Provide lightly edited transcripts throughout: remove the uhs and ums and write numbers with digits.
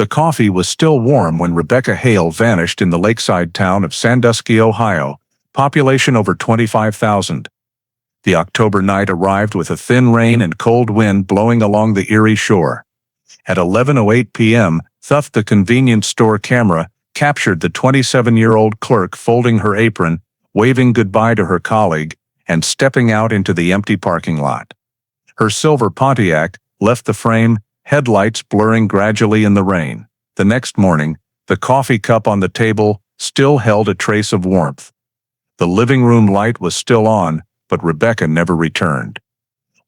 The coffee was still warm when Rebecca Hale vanished in the lakeside town of Sandusky, Ohio, population over 25,000. The October night arrived with a thin rain and cold wind blowing along the Erie shore. At 11:08 p.m., the convenience store camera captured the 27-year-old clerk folding her apron, waving goodbye to her colleague, and stepping out into the empty parking lot. Her silver Pontiac left the frame, headlights blurring gradually in the rain. The next morning, the coffee cup on the table still held a trace of warmth. The living room light was still on, but Rebecca never returned.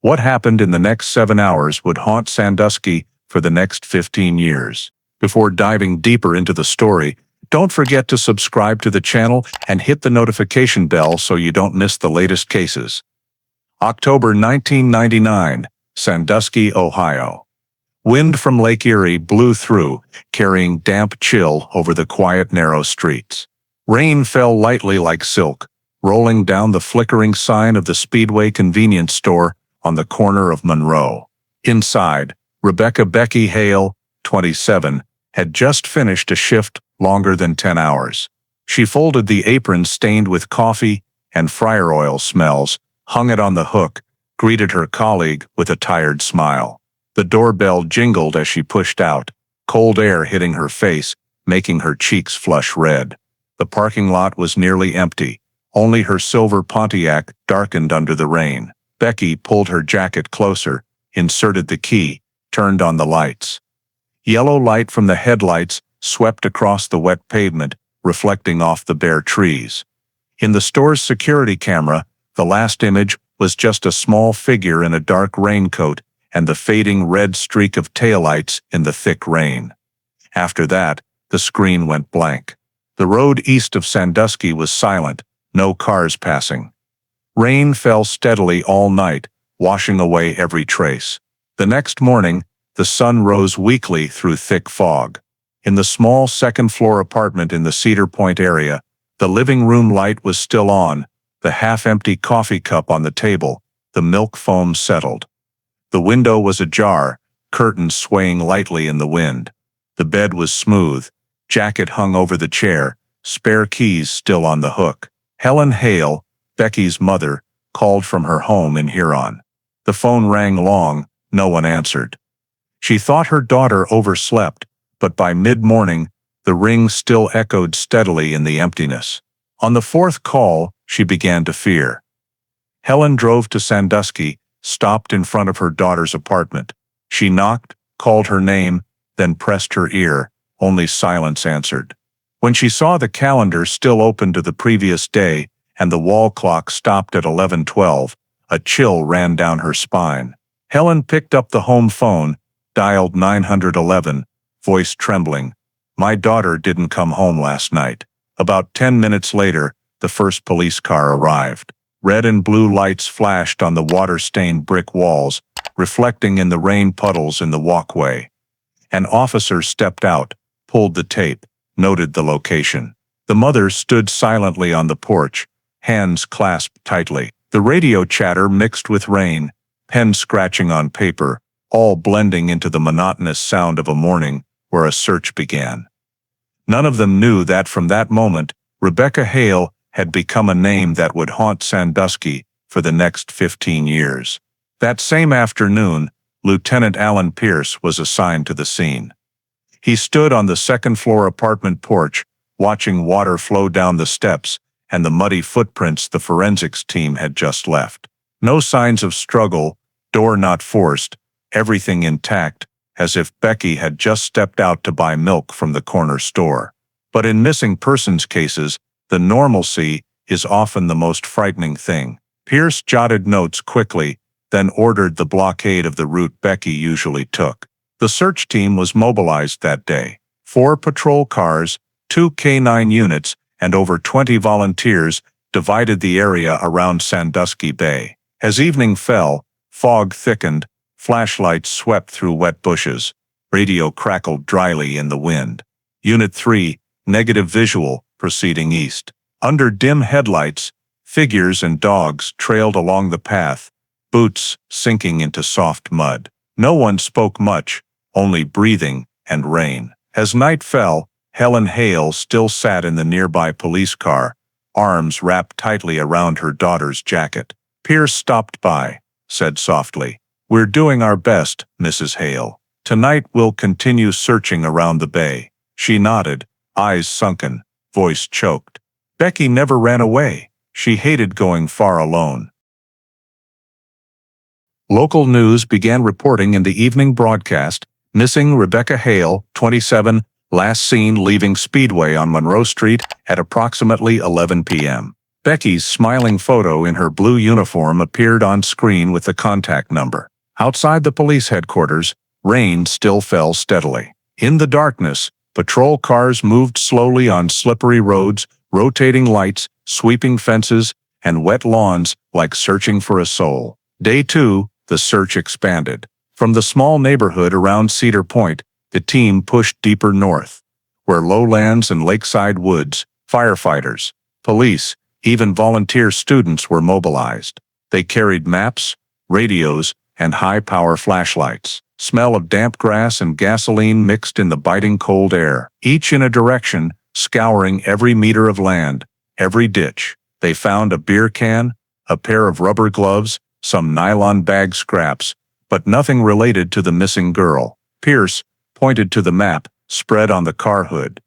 What happened in the next 7 hours would haunt Sandusky for the next 15 years. Before diving deeper into the story, don't forget to subscribe to the channel and hit the notification bell so you don't miss the latest cases. October 1999, Sandusky, Ohio. Wind from Lake Erie blew through, carrying damp chill over the quiet, narrow streets. Rain fell lightly like silk, rolling down the flickering sign of the Speedway convenience store on the corner of Monroe. Inside, Rebecca "Becky" Hale, 27, had just finished a shift longer than 10 hours. She folded the apron stained with coffee and fryer oil smells, hung it on the hook, greeted her colleague with a tired smile. The doorbell jingled as she pushed out, cold air hitting her face, making her cheeks flush red. The parking lot was nearly empty. Only her silver Pontiac darkened under the rain. Becky pulled her jacket closer, inserted the key, turned on the lights. Yellow light from the headlights swept across the wet pavement, reflecting off the bare trees. In the store's security camera, the last image was just a small figure in a dark raincoat and the fading red streak of taillights in the thick rain. After that, the screen went blank. The road east of Sandusky was silent, no cars passing. Rain fell steadily all night, washing away every trace. The next morning, the sun rose weakly through thick fog. In the small second-floor apartment in the Cedar Point area, the living room light was still on, the half-empty coffee cup on the table, the milk foam settled. The window was ajar, curtains swaying lightly in the wind. The bed was smooth, jacket hung over the chair, spare keys still on the hook. Helen Hale, Becky's mother, called from her home in Huron. The phone rang long, no one answered. She thought her daughter overslept, but by mid-morning, the ring still echoed steadily in the emptiness. On the fourth call, she began to fear. Helen drove to Sandusky, stopped in front of her daughter's apartment. She knocked, called her name, then pressed her ear. Only silence answered. When she saw the calendar still open to the previous day and the wall clock stopped at 11:12, a chill ran down her spine. Helen picked up the home phone, dialed 911, voice trembling. "My daughter didn't come home last night." About 10 minutes later, the first police car arrived. Red and blue lights flashed on the water-stained brick walls, reflecting in the rain puddles in the walkway. An officer stepped out, pulled the tape, noted the location. The mother stood silently on the porch, hands clasped tightly. The radio chatter mixed with rain, pen scratching on paper, all blending into the monotonous sound of a morning where a search began. None of them knew that from that moment, Rebecca Hale had become a name that would haunt Sandusky for the next 15 years. That same afternoon, Lieutenant Alan Pierce was assigned to the scene. He stood on the second-floor apartment porch, watching water flow down the steps and the muddy footprints the forensics team had just left. No signs of struggle, door not forced, everything intact, as if Becky had just stepped out to buy milk from the corner store. But in missing persons cases, the normalcy is often the most frightening thing. Pierce jotted notes quickly, then ordered the blockade of the route Becky usually took. The search team was mobilized that day. 4 patrol cars, 2 K-9 units, and over 20 volunteers divided the area around Sandusky Bay. As evening fell, fog thickened, flashlights swept through wet bushes. Radio crackled dryly in the wind. Unit 3, negative visual, proceeding east. Under dim headlights, figures and dogs trailed along the path, boots sinking into soft mud. No one spoke much, only breathing and rain. As night fell, Helen Hale still sat in the nearby police car, arms wrapped tightly around her daughter's jacket. Pierce stopped by, said softly, "We're doing our best, Mrs. Hale. Tonight we'll continue searching around the bay." She nodded, eyes sunken, voice choked. Becky never ran away. She hated going far alone. Local news began reporting in the evening broadcast, missing Rebecca Hale, 27, last seen leaving Speedway on Monroe Street at approximately 11 p.m. Becky's smiling photo in her blue uniform appeared on screen with the contact number. Outside the police headquarters, rain still fell steadily. In the darkness, patrol cars moved slowly on slippery roads, rotating lights, sweeping fences, and wet lawns like searching for a soul. Day 2, the search expanded. From the small neighborhood around Cedar Point, the team pushed deeper north, where lowlands and lakeside woods, firefighters, police, even volunteer students were mobilized. They carried maps, radios, and high-power flashlights. Smell of damp grass and gasoline mixed in the biting cold air, each in a direction, scouring every meter of land, every ditch. They found a beer can, a pair of rubber gloves, some nylon bag scraps, but nothing related to the missing girl. Pierce pointed to the map spread on the car hood.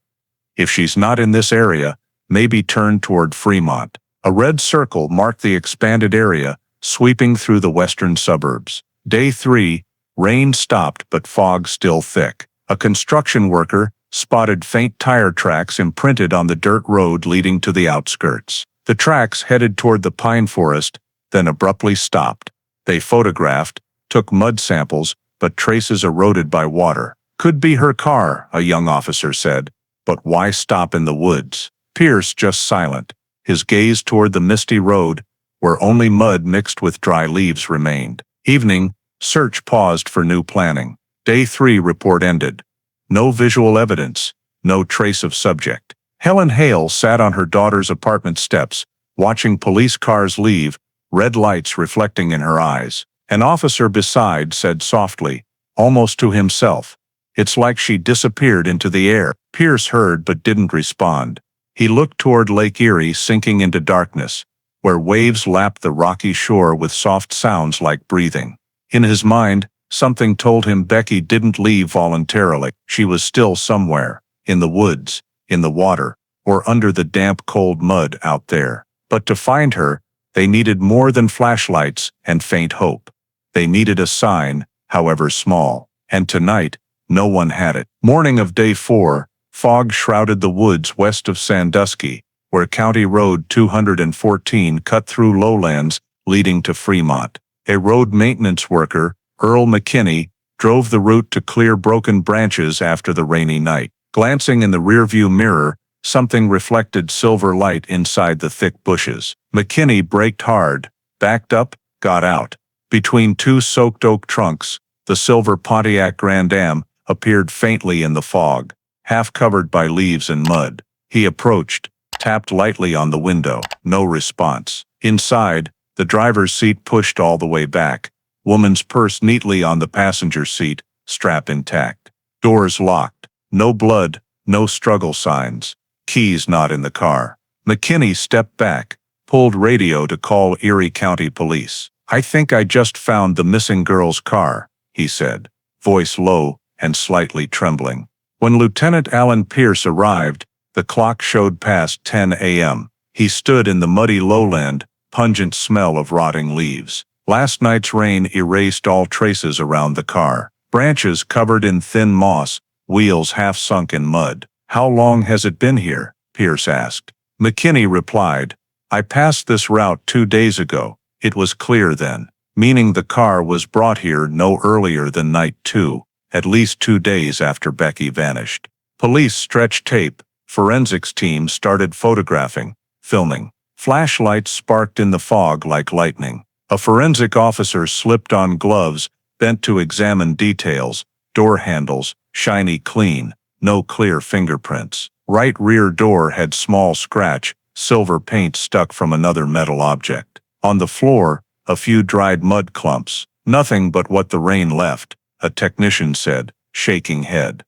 "If she's not in this area, maybe turn toward Fremont." A red circle marked the expanded area, sweeping through the western suburbs. Day 3, rain stopped but fog still thick. A construction worker spotted faint tire tracks imprinted on the dirt road leading to the outskirts. The tracks headed toward the pine forest, then abruptly stopped. They photographed, took mud samples, but traces eroded by water. "Could be her car," a young officer said, "but why stop in the woods?" Pierce just silent, his gaze toward the misty road, where only mud mixed with dry leaves remained. Evening, search paused for new planning. Day 3 report ended. No visual evidence, no trace of subject. Helen Hale sat on her daughter's apartment steps, watching police cars leave, red lights reflecting in her eyes. An officer beside said softly, almost to himself, "It's like she disappeared into the air." Pierce heard but didn't respond. He looked toward Lake Erie sinking into darkness, where waves lapped the rocky shore with soft sounds like breathing. In his mind, something told him Becky didn't leave voluntarily. She was still somewhere, in the woods, in the water, or under the damp cold mud out there. But to find her, they needed more than flashlights and faint hope. They needed a sign, however small. And tonight, no one had it. Morning of Day 4, fog shrouded the woods west of Sandusky, where County Road 214 cut through lowlands leading to Fremont. A road maintenance worker, Earl McKinney, drove the route to clear broken branches after the rainy night. Glancing in the rearview mirror, something reflected silver light inside the thick bushes. McKinney braked hard, backed up, got out. Between two soaked oak trunks, the silver Pontiac Grand Am appeared faintly in the fog, half covered by leaves and mud. He approached, tapped lightly on the window. No response. Inside, the driver's seat pushed all the way back, woman's purse neatly on the passenger seat, strap intact. Doors locked. No blood, no struggle signs. Keys not in the car. McKinney stepped back, pulled radio to call Erie County Police. "I think I just found the missing girl's car," he said, voice low and slightly trembling. When Lieutenant Alan Pierce arrived, the clock showed past 10 a.m. He stood in the muddy lowland, pungent smell of rotting leaves. Last night's rain erased all traces around the car. Branches covered in thin moss, wheels half sunk in mud. "How long has it been here?" Pierce asked. McKinney replied, "I passed this route 2 days ago. It was clear then," meaning the car was brought here no earlier than night 2, at least 2 days after Becky vanished. Police stretched tape, forensics team started photographing, filming. Flashlights sparked in the fog like lightning. A forensic officer slipped on gloves, bent to examine details, door handles, shiny clean, no clear fingerprints. Right rear door had small scratch, silver paint stuck from another metal object. On the floor, a few dried mud clumps. "Nothing but what the rain left," a technician said, shaking head.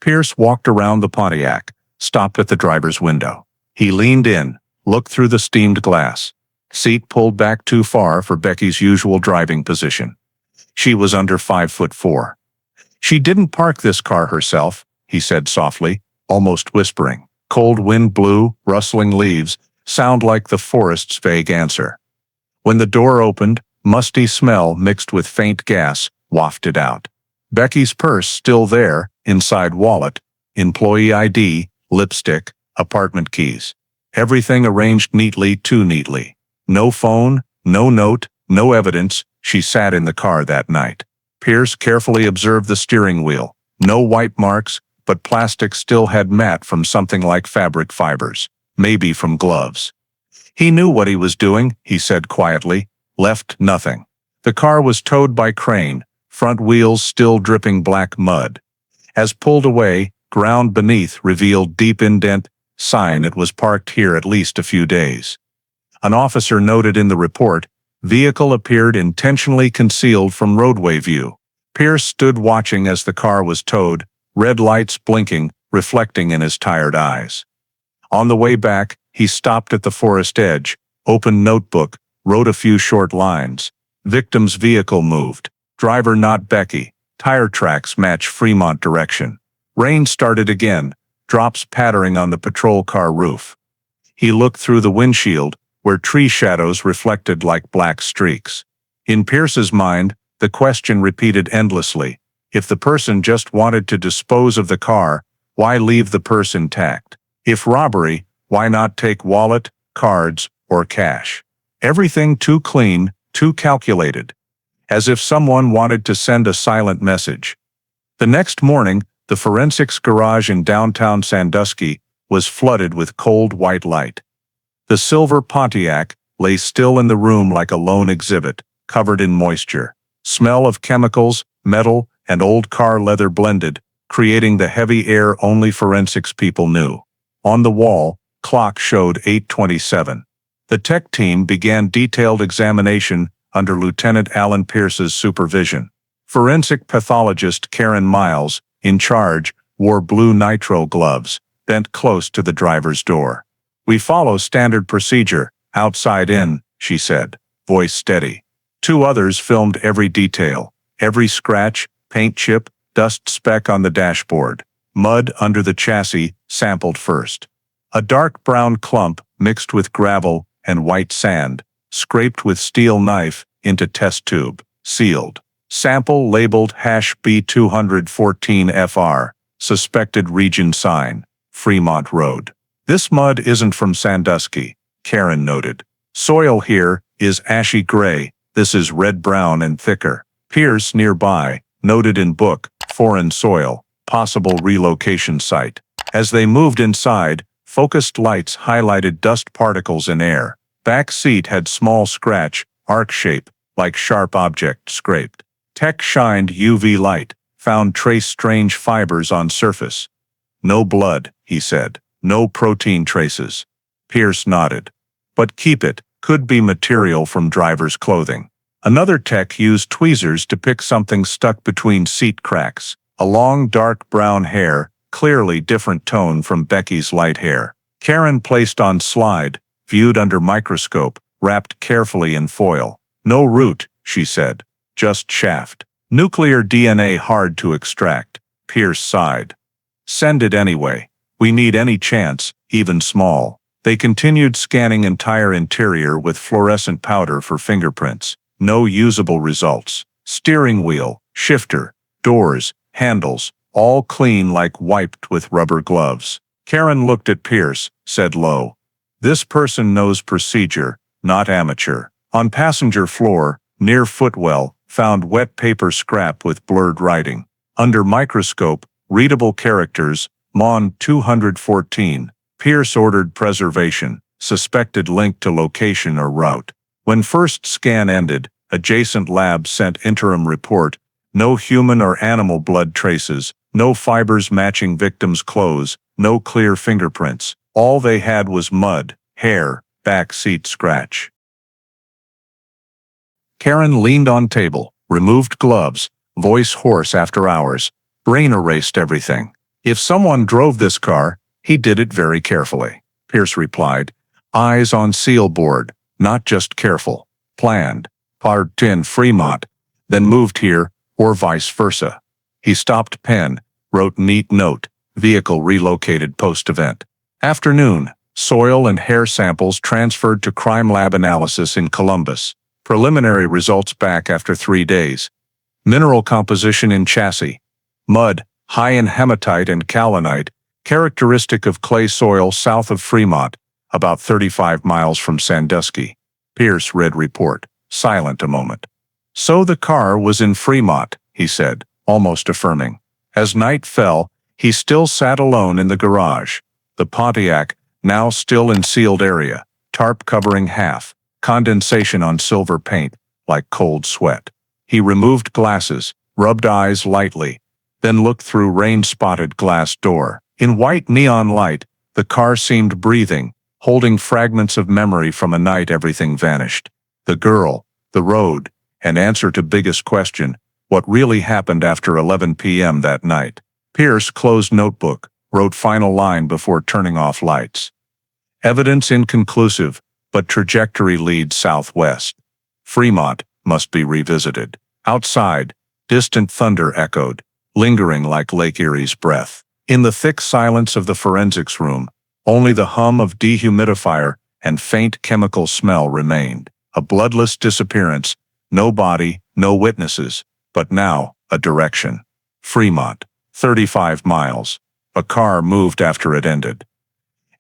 Pierce walked around the Pontiac, stopped at the driver's window. He leaned in, looked through the steamed glass. Seat pulled back too far for Becky's usual driving position. She was under 5'4". She didn't park this car herself, he said softly, almost whispering. Cold wind blew, rustling leaves, sound like the forest's vague answer. When the door opened, musty smell mixed with faint gas wafted out. Becky's purse still there, inside wallet, employee ID, lipstick, apartment keys. Everything arranged neatly, too neatly. No phone, no note, no evidence. She sat in the car that night. Pierce carefully observed the steering wheel. No wipe marks, but plastic still had matte from something like fabric fibers, maybe from gloves. He knew what he was doing, he said quietly. Left nothing. The car was towed by crane, front wheels still dripping black mud. As pulled away, ground beneath revealed deep indent, sign it was parked here at least a few days. An officer noted in the report, vehicle appeared intentionally concealed from roadway view. Pierce stood watching as the car was towed, red lights blinking, reflecting in his tired eyes. On the way back, he stopped at the forest edge, opened notebook, wrote a few short lines. Victim's vehicle moved. Driver not Becky. Tire tracks match Fremont direction. Rain started again, drops pattering on the patrol car roof. He looked through the windshield, where tree shadows reflected like black streaks. In Pierce's mind, the question repeated endlessly. If the person just wanted to dispose of the car, why leave the purse intact? If robbery, why not take wallet, cards, or cash? Everything too clean, too calculated. As if someone wanted to send a silent message. The next morning, the forensics garage in downtown Sandusky was flooded with cold white light. The silver Pontiac lay still in the room like a lone exhibit, covered in moisture. Smell of chemicals, metal, and old car leather blended, creating the heavy air only forensics people knew. On the wall, clock showed 8:27. The tech team began detailed examination under Lieutenant Alan Pierce's supervision. Forensic pathologist Karen Miles, in charge, wore blue nitrile gloves, bent close to the driver's door. "We follow standard procedure, outside in," she said, voice steady. Two others filmed every detail, every scratch, paint chip, dust speck on the dashboard. Mud under the chassis, sampled first. A dark brown clump, mixed with gravel and white sand, scraped with steel knife into test tube, sealed. Sample labeled B214FR, suspected region sign, Fremont Road. "This mud isn't from Sandusky," Karen noted. "Soil here is ashy gray, this is red-brown and thicker." Pierce, nearby, noted in book, "Foreign soil, possible relocation site." As they moved inside, focused lights highlighted dust particles in air. Back seat had small scratch, arc shape, like sharp object scraped. Tech shined UV light, found trace strange fibers on surface. "No blood," he said. "No protein traces." Pierce nodded. "But keep it, could be material from driver's clothing." Another tech used tweezers to pick something stuck between seat cracks. A long dark brown hair, clearly different tone from Becky's light hair. Karen placed on slide, viewed under microscope, wrapped carefully in foil. "No root," she said. "Just shaft. Nuclear DNA hard to extract." Pierce sighed. "Send it anyway. We need any chance, even small." They continued scanning entire interior with fluorescent powder for fingerprints. No usable results. Steering wheel, shifter, doors, handles, all clean like wiped with rubber gloves. Karen looked at Pierce, said low, "This person knows procedure, not amateur." On passenger floor, near footwell, found wet paper scrap with blurred writing. Under microscope, readable characters, Mon 214. Pierce ordered preservation, suspected link to location or route. When first scan ended, adjacent lab sent interim report, no human or animal blood traces, no fibers matching victim's clothes, no clear fingerprints. All they had was mud, hair, back seat scratch. Karen leaned on table, removed gloves, voice hoarse after hours. Brain erased everything. If someone drove this car, he did it very carefully. Pierce replied, eyes on seal board, not just careful, planned, parked in Fremont, then moved here, or vice versa. He stopped pen, wrote neat note, vehicle relocated post-event. Afternoon, soil and hair samples transferred to crime lab analysis in Columbus. Preliminary results back after 3 days. Mineral composition in chassis. Mud, high in hematite and kaolinite, characteristic of clay soil south of Fremont, about 35 miles from Sandusky. Pierce read report, silent a moment. So the car was in Fremont, he said, almost affirming. As night fell, he still sat alone in the garage. The Pontiac, now still in sealed area, tarp covering half, condensation on silver paint, like cold sweat. He removed glasses, rubbed eyes lightly, then looked through rain-spotted glass door. In white neon light, the car seemed breathing, holding fragments of memory from a night everything vanished. The girl, the road, and answer to biggest question, what really happened after 11 p.m. that night. Pierce closed notebook, wrote final line before turning off lights. Evidence inconclusive, but trajectory leads southwest. Fremont must be revisited. Outside, distant thunder echoed, lingering like Lake Erie's breath. In the thick silence of the forensics room, only the hum of dehumidifier and faint chemical smell remained. A bloodless disappearance, no body, no witnesses, but now, a direction. Fremont, 35 miles. A car moved after it ended.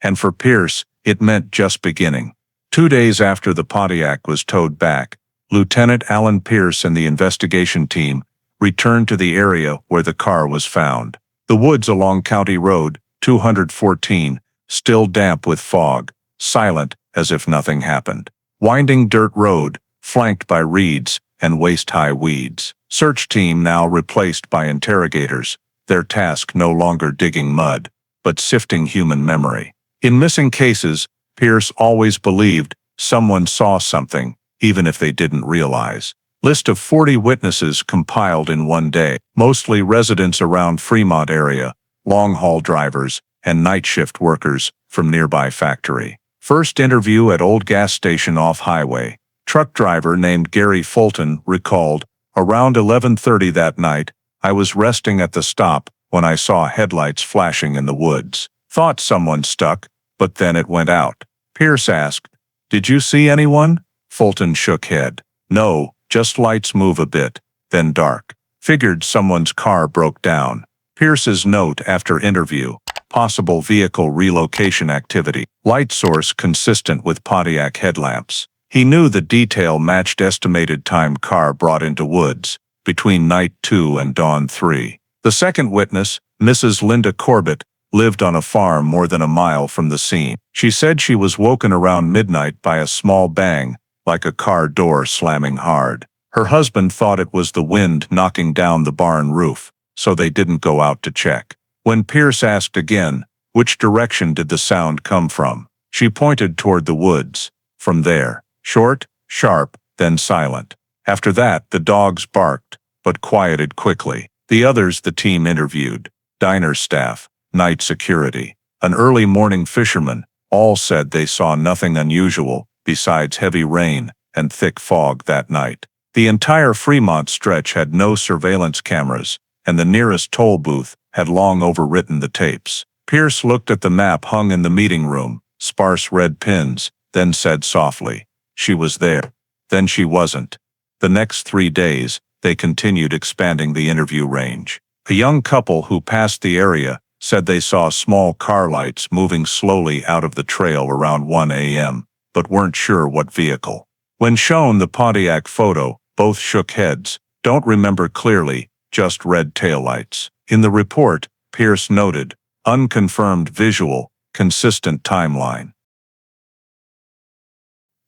And for Pierce, it meant just beginning. 2 days after the Pontiac was towed back, Lieutenant Alan Pierce and the investigation team returned to the area where the car was found. The woods along County Road 214, still damp with fog, silent as if nothing happened. Winding dirt road, flanked by reeds and waist-high weeds. Search team now replaced by interrogators, their task no longer digging mud, but sifting human memory. In missing cases, Pierce always believed someone saw something, even if they didn't realize. List of 40 witnesses compiled in 1 day, mostly residents around Fremont area, long-haul drivers, and night shift workers from nearby factory. First interview at old gas station off highway. Truck driver named Gary Fulton recalled, around 11:30 that night, I was resting at the stop when I saw headlights flashing in the woods. Thought someone stuck, but then it went out. Pierce asked, did you see anyone? Fulton shook head. No, just lights move a bit, then dark. Figured someone's car broke down. Pierce's note after interview, possible vehicle relocation activity, light source consistent with Pontiac headlamps. He knew the detail matched estimated time car brought into woods, between night 2 and dawn 3. The second witness, Mrs. Linda Corbett, lived on a farm more than a mile from the scene. She said she was woken around midnight by a small bang, like a car door slamming hard. Her husband thought it was the wind knocking down the barn roof, so they didn't go out to check. When Pierce asked again, which direction did the sound come from, she pointed toward the woods. From there, short, sharp, then silent. After that, the dogs barked, but quieted quickly. The others the team interviewed, diner staff, night security, an early morning fisherman, all said they saw nothing unusual besides heavy rain and thick fog that night. The entire Fremont stretch had no surveillance cameras, and the nearest toll booth had long overwritten the tapes. Pierce looked at the map hung in the meeting room, sparse red pins, then said softly, she was there. Then she wasn't. The next 3 days, they continued expanding the interview range. A young couple who passed the area said they saw small car lights moving slowly out of the trail around 1 a.m., but weren't sure what vehicle. When shown the Pontiac photo, both shook heads, don't remember clearly, just red taillights. In the report, Pierce noted, unconfirmed visual, consistent timeline.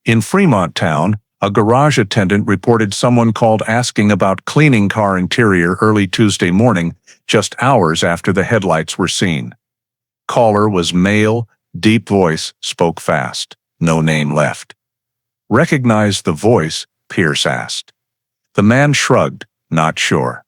In Fremont town, a garage attendant reported someone called asking about cleaning car interior early Tuesday morning, just hours after the headlights were seen. Caller was male, deep voice, spoke fast, no name left. Recognize the voice? Pierce asked. The man shrugged, not sure.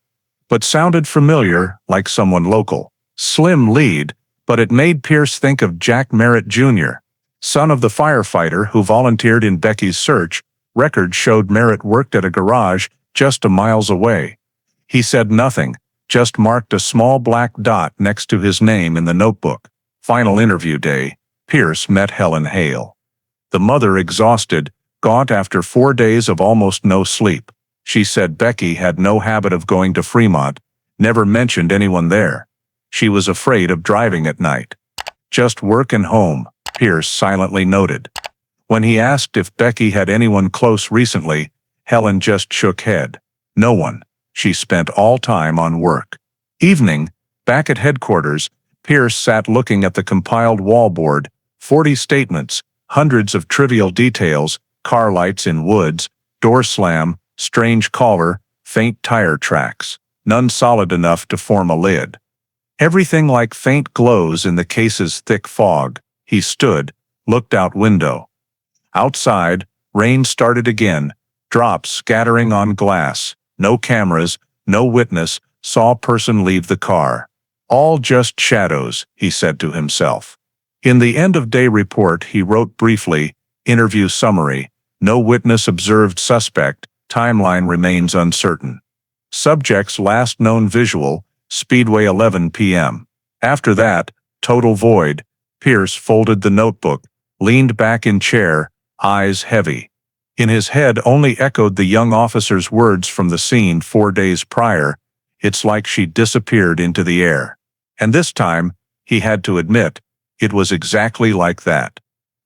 But sounded familiar, like someone local. Slim lead, but it made Pierce think of Jack Merritt Jr., son of the firefighter who volunteered in Becky's search. Records showed Merritt worked at a garage just a miles away. He said nothing, just marked a small black dot next to his name in the notebook. Final interview day, Pierce met Helen Hale. The mother exhausted, gaunt after 4 days of almost no sleep. She said Becky had no habit of going to Fremont, never mentioned anyone there. She was afraid of driving at night. Just work and home, Pierce silently noted. When he asked if Becky had anyone close recently, Helen just shook head. No one. She spent all time on work. Evening, back at headquarters, Pierce sat looking at the compiled wallboard, 40 statements, hundreds of trivial details, car lights in woods, door slam, strange caller, faint tire tracks, none solid enough to form a lid. Everything like faint glows in the case's thick fog. He stood, looked out window. Outside, rain started again, drops scattering on glass. No cameras, no witness, saw person leave the car. All just shadows, he said to himself. In the end-of-day report he wrote briefly, interview summary, no witness observed suspect, timeline remains uncertain. Subject's last known visual, Speedway 11 p.m. After that, total void. Pierce folded the notebook, leaned back in chair, eyes heavy. In his head only echoed the young officer's words from the scene 4 days prior, "It's like she disappeared into the air." And this time, he had to admit, it was exactly like that.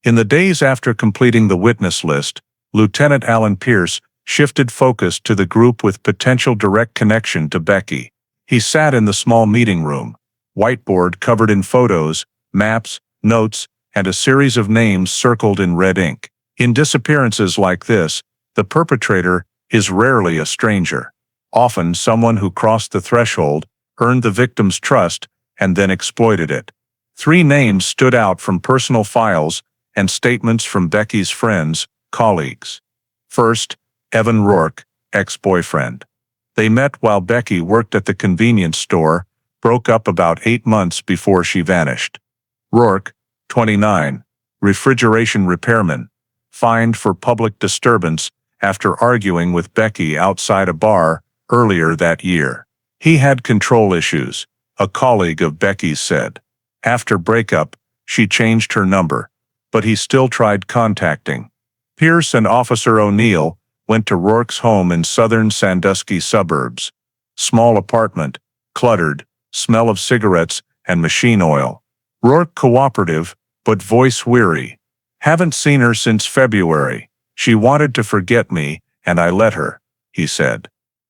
In the days after completing the witness list, Lieutenant Alan Pierce shifted focus to the group with potential direct connection to Becky. He sat in the small meeting room, whiteboard covered in photos, maps, notes, and a series of names circled in red ink. In disappearances like this, the perpetrator is rarely a stranger. Often someone who crossed the threshold, earned the victim's trust, and then exploited it. 3 names stood out from personal files and statements from Becky's friends, colleagues. First, Evan Rourke, ex-boyfriend. They met while Becky worked at the convenience store, broke up about 8 months before she vanished. Rourke, 29, refrigeration repairman, fined for public disturbance after arguing with Becky outside a bar earlier that year. He had control issues, a colleague of Becky's said. After breakup, she changed her number, but he still tried contacting. Pierce and Officer O'Neill went to Rourke's home in southern Sandusky suburbs. Small apartment, cluttered, smell of cigarettes and machine oil. Rourke cooperative, but voice weary. "Haven't seen her since February. She wanted to forget me, and I let her," he said.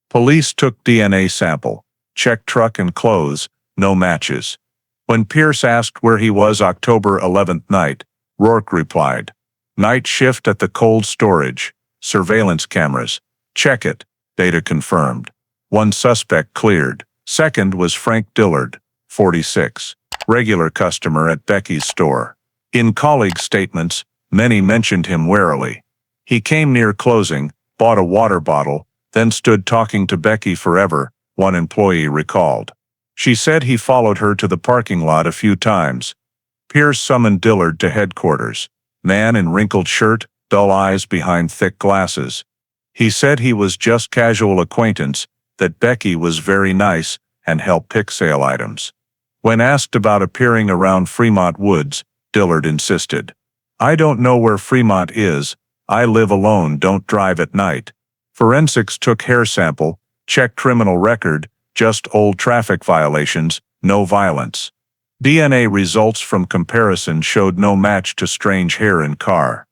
Police took DNA sample, checked truck and clothes, no matches. When Pierce asked where he was October 11th night, Rourke replied, "Night shift at the cold storage. Surveillance cameras. Check it." Data confirmed. 1 suspect cleared. Second was Frank Dillard, 46, regular customer at Becky's store. In colleague statements, many mentioned him warily. He came near closing, bought a water bottle, then stood talking to Becky forever, one employee recalled. She said he followed her to the parking lot a few times. Pierce summoned Dillard to headquarters. Man in wrinkled shirt, dull eyes behind thick glasses. He said he was just casual acquaintance, that Becky was very nice and helped pick sale items. When asked about appearing around Fremont Woods, Dillard insisted, "I don't know where Fremont is. I live alone, don't drive at night." Forensics took hair sample, checked criminal record, just old traffic violations, no violence. DNA results from comparison showed no match to strange hair in car.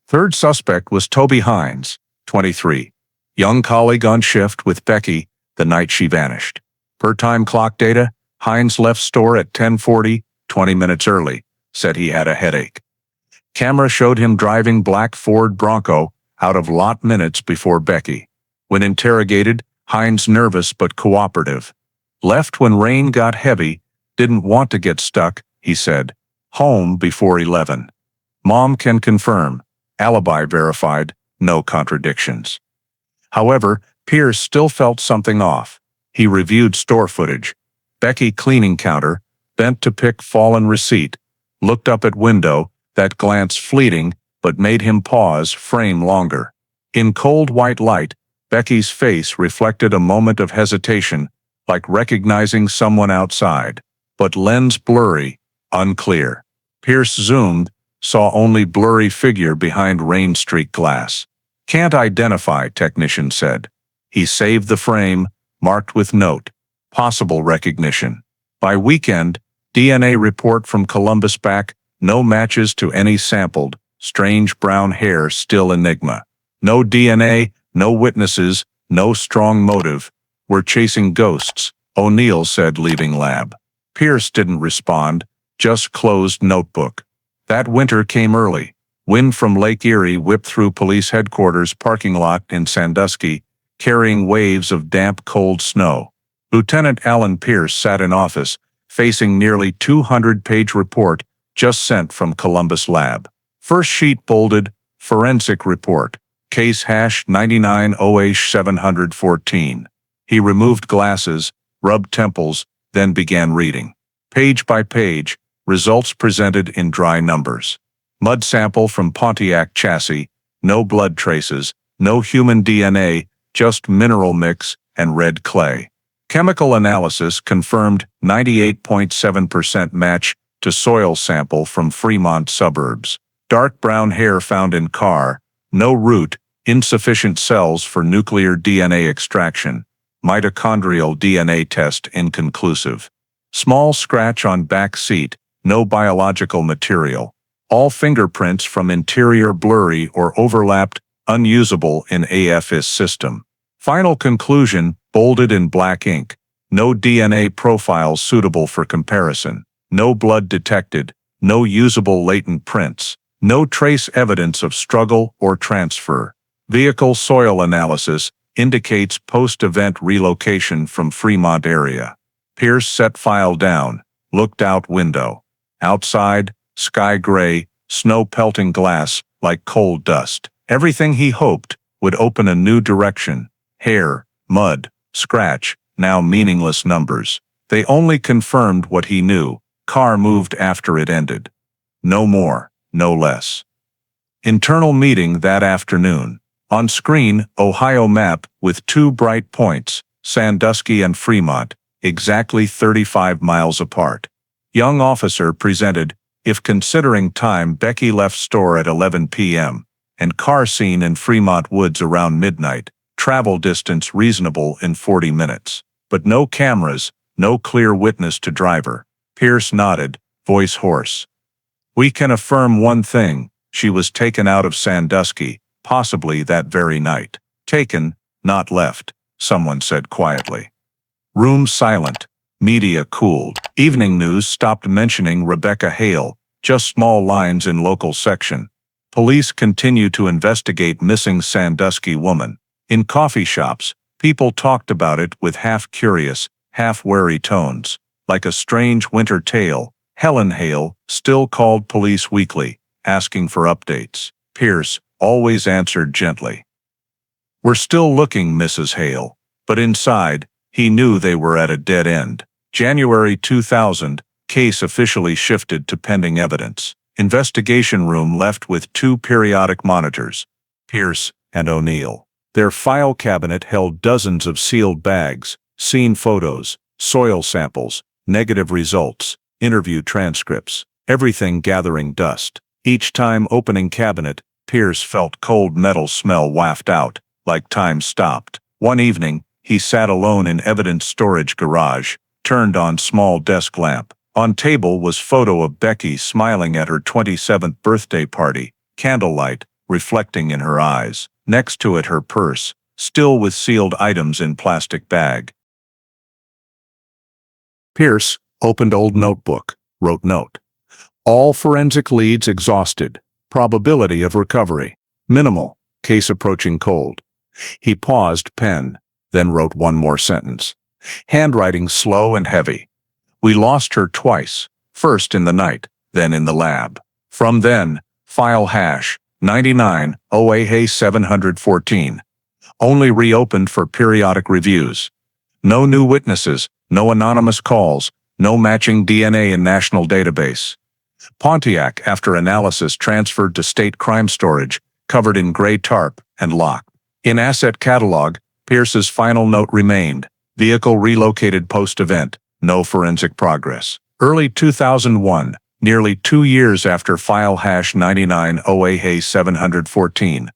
Third suspect was Toby Hines, 23, young colleague on shift with Becky the night she vanished. Per time clock data, Hines left store at 10:40, 20 minutes early, said he had a headache. Camera showed him driving black Ford Bronco out of lot minutes before Becky. When interrogated, Hines nervous but cooperative. Left when rain got heavy, didn't want to get stuck, he said. Home before 11. Mom can confirm. Alibi verified, no contradictions. However, Pierce still felt something off. He reviewed store footage. Becky cleaning counter, bent to pick fallen receipt, looked up at window, that glance fleeting, but made him pause frame longer. In cold white light, Becky's face reflected a moment of hesitation, like recognizing someone outside, but lens blurry, unclear. Pierce zoomed, saw only blurry figure behind rain-streaked glass. Can't identify, technician said. He saved the frame, marked with note. Possible recognition. By weekend, DNA report from Columbus back, no matches to any sampled, strange brown hair still enigma. No DNA, no witnesses, no strong motive. We're chasing ghosts, O'Neill said, leaving lab. Pierce didn't respond, just closed notebook. That winter came early. Wind from Lake Erie whipped through police headquarters parking lot in Sandusky, carrying waves of damp, cold snow. Lieutenant Alan Pierce sat in office, facing nearly 200-page report just sent from Columbus lab. First sheet bolded, forensic report, case hash 99OH714. He removed glasses, rubbed temples, then began reading. Page by page, results presented in dry numbers. Mud sample from Pontiac chassis, no blood traces, no human DNA, just mineral mix and red clay. Chemical analysis confirmed 98.7% match to soil sample from Fremont suburbs. Dark brown hair found in car, no root, insufficient cells for nuclear DNA extraction. Mitochondrial DNA test inconclusive. Small scratch on back seat, no biological material. All fingerprints from interior blurry or overlapped, unusable in AFIS system. Final conclusion, bolded in black ink. No DNA profiles suitable for comparison. No blood detected. No usable latent prints. No trace evidence of struggle or transfer. Vehicle soil analysis indicates post-event relocation from Fremont area. Pierce set file down, looked out window. Outside, sky gray, snow pelting glass like cold dust. Everything he hoped would open a new direction. Hair, mud, scratch, now meaningless numbers. They only confirmed what he knew. Car moved after it ended. No more, no less. Internal meeting that afternoon. On screen, Ohio map with two bright points, Sandusky and Fremont, exactly 35 miles apart. Young officer presented, if considering time Becky left store at 11 p.m., and car seen in Fremont Woods around midnight, travel distance reasonable in 40 minutes. But no cameras, no clear witness to driver. Pierce nodded, voice hoarse. We can affirm one thing, she was taken out of Sandusky, possibly that very night. Taken, not left, someone said quietly. Room silent. Media cooled. Evening news stopped mentioning Rebecca Hale, just small lines in local section. Police continue to investigate missing Sandusky woman. In coffee shops, people talked about it with half-curious, half-wary tones. Like a strange winter tale, Helen Hale still called police weekly, asking for updates. Pierce always answered gently. We're still looking, Mrs. Hale. But inside, he knew they were at a dead end. January 2000, case officially shifted to pending evidence. Investigation room left with two periodic monitors, Pierce and O'Neill. Their file cabinet held dozens of sealed bags, scene photos, soil samples, negative results, interview transcripts, everything gathering dust. Each time opening cabinet, Pierce felt cold metal smell waft out, like time stopped. One evening, he sat alone in evidence storage garage, turned on small desk lamp. On table was photo of Becky smiling at her 27th birthday party, candlelight, reflecting in her eyes. Next to it her purse, still with sealed items in plastic bag. Pierce opened old notebook, wrote note. All forensic leads exhausted. Probability of recovery minimal. Case approaching cold. He paused, pen, then wrote one more sentence. Handwriting slow and heavy. We lost her twice, first in the night, then in the lab. From then, file hash 99OAH714. Only reopened for periodic reviews. No new witnesses, no anonymous calls, no matching DNA in national database. Pontiac, after analysis, transferred to state crime storage, covered in gray tarp and locked. In asset catalog, Pierce's final note remained: vehicle relocated post-event, no forensic progress. Early 2001, nearly 2 years after file #99OAH714,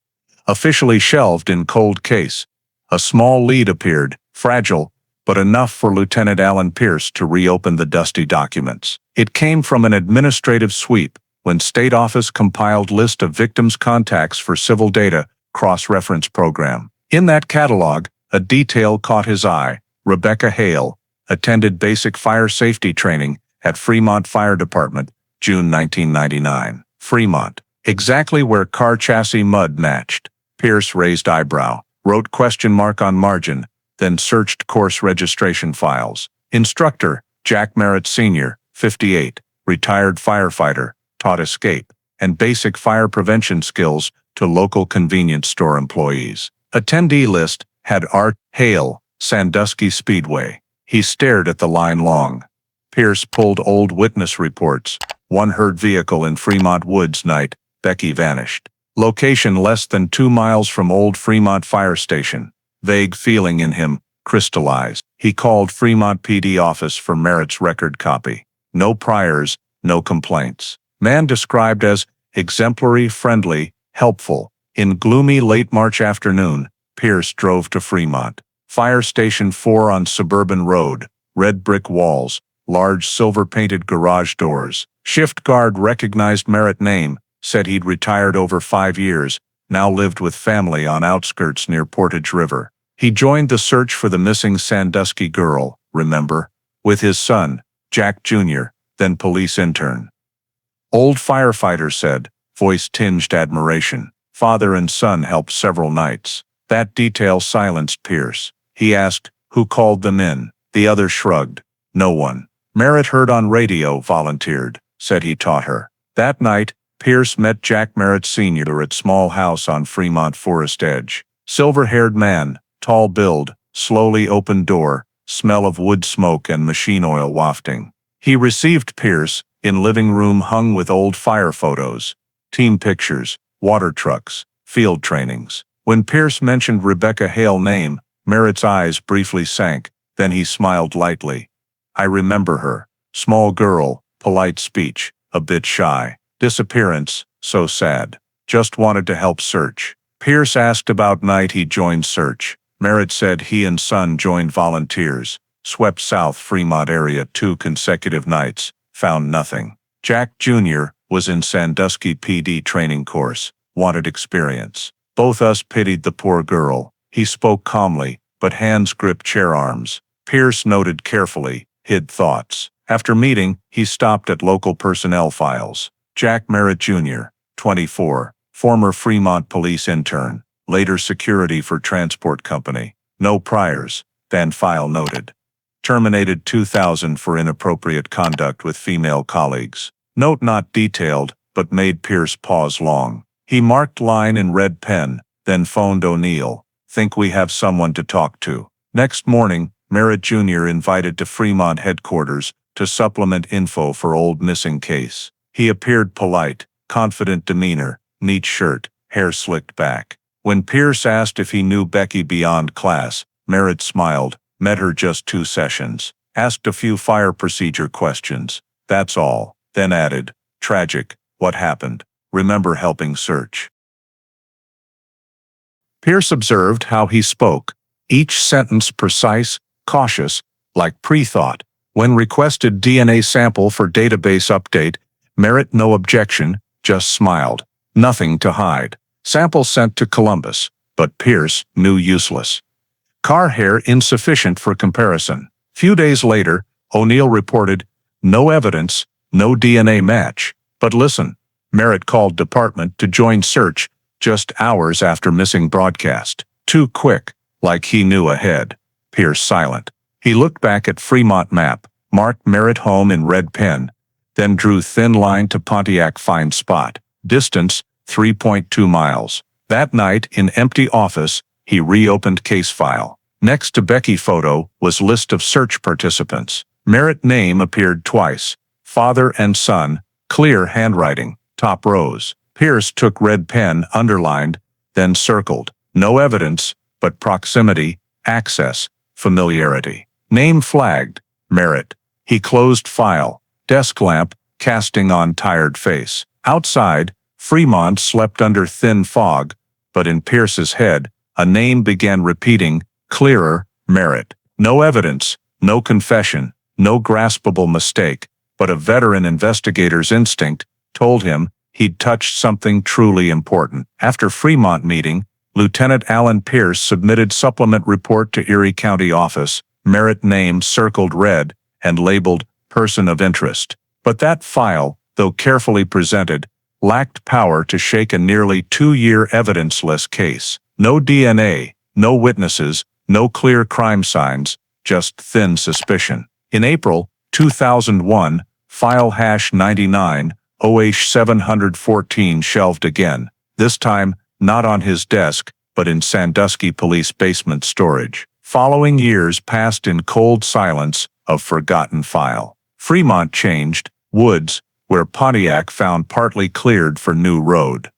officially shelved in cold case, a small lead appeared, fragile, but enough for Lieutenant Alan Pierce to reopen the dusty documents. It came from an administrative sweep when State Office compiled list of victims' contacts for civil data cross-reference program. In that catalog, a detail caught his eye. Rebecca Hale attended basic fire safety training at Fremont Fire Department, June 1999. Fremont. Exactly where car chassis mud matched. Pierce raised eyebrow, wrote question mark on margin, then searched course registration files. Instructor, Jack Merritt Sr., 58, retired firefighter, taught escape and basic fire prevention skills to local convenience store employees. Attendee list had Art Hale, Sandusky Speedway. He stared at the line long. Pierce pulled old witness reports. One heard vehicle in Fremont Woods night, Becky vanished. Location less than 2 miles from old Fremont Fire Station. Vague feeling in him crystallized. He called Fremont PD office for Merritt's record copy. No priors, no complaints. Man described as exemplary, friendly, helpful. In gloomy late March afternoon, Pierce drove to Fremont. Fire Station 4 on Suburban Road, red brick walls, large silver-painted garage doors. Shift guard recognized Merritt name, said he'd retired over 5 years, now lived with family on outskirts near Portage River. He joined the search for the missing Sandusky girl, remember? With his son, Jack Jr., then police intern. Old firefighter said, voice tinged admiration. Father and son helped several nights. That detail silenced Pierce. He asked, who called them in? The other shrugged. No one. Merritt heard on radio, volunteered, said he taught her. That night, Pierce met Jack Merritt Sr. at small house on Fremont Forest Edge. Silver-haired man, tall build, slowly opened door, smell of wood smoke and machine oil wafting. He received Pierce, in living room hung with old fire photos, team pictures, water trucks, field trainings. When Pierce mentioned Rebecca Hale name, Merritt's eyes briefly sank, then he smiled lightly. I remember her. Small girl, polite speech, a bit shy. Disappearance, so sad. Just wanted to help search. Pierce asked about night he joined search. Merritt said he and son joined volunteers, swept South Fremont area 2 consecutive nights, found nothing. Jack Jr. was in Sandusky PD training course, wanted experience. Both us pitied the poor girl. He spoke calmly, but hands gripped chair arms. Pierce noted carefully, hid thoughts. After meeting, he stopped at local personnel files. Jack Merritt Jr., 24, former Fremont police intern, later security for transport company. No priors, then file noted. Terminated 2000 for inappropriate conduct with female colleagues. Note not detailed, but made Pierce pause long. He marked line in red pen, then phoned O'Neill. Think we have someone to talk to. Next morning, Merritt Jr. invited to Fremont headquarters to supplement info for old missing case. He appeared polite, confident demeanor, neat shirt, hair slicked back. When Pierce asked if he knew Becky beyond class, Merritt smiled, met her just 2 sessions, asked a few fire procedure questions. That's all. Then added, tragic, what happened? Remember helping search. Pierce observed how he spoke, each sentence precise, cautious, like pre-thought. When requested DNA sample for database update, Merritt no objection, just smiled. Nothing to hide. Sample sent to Columbus, but Pierce knew useless. Car hair insufficient for comparison. Few days later, O'Neill reported, no evidence, no DNA match. But listen, Merritt called department to join search just hours after missing broadcast. Too quick, like he knew ahead. Pierce silent. He looked back at Fremont map, marked Merritt home in red pen, then drew thin line to Pontiac find spot. Distance, 3.2 miles. That night in empty office, he reopened case file. Next to Becky photo was list of search participants. Merritt name appeared twice. Father and son, clear handwriting, top rows. Pierce took red pen, underlined, then circled. No evidence, but proximity, access, familiarity. Name flagged, Merritt. He closed file. Desk lamp, casting on tired face. Outside, Fremont slept under thin fog, but in Pierce's head, a name began repeating, clearer, Merritt. No evidence, no confession, no graspable mistake, but a veteran investigator's instinct told him he'd touched something truly important. After Fremont meeting, Lieutenant Alan Pierce submitted supplement report to Erie County Office, Merritt name circled red and labeled person of interest. But that file, though carefully presented, lacked power to shake a nearly 2-year evidence-less case. No DNA, no witnesses, no clear crime signs, just thin suspicion. In April 2001, file hash 99, OH714 shelved again, this time not on his desk, but in Sandusky police basement storage. Following years passed in cold silence of forgotten file. Fremont changed, woods, where Pontiac found partly cleared for new road.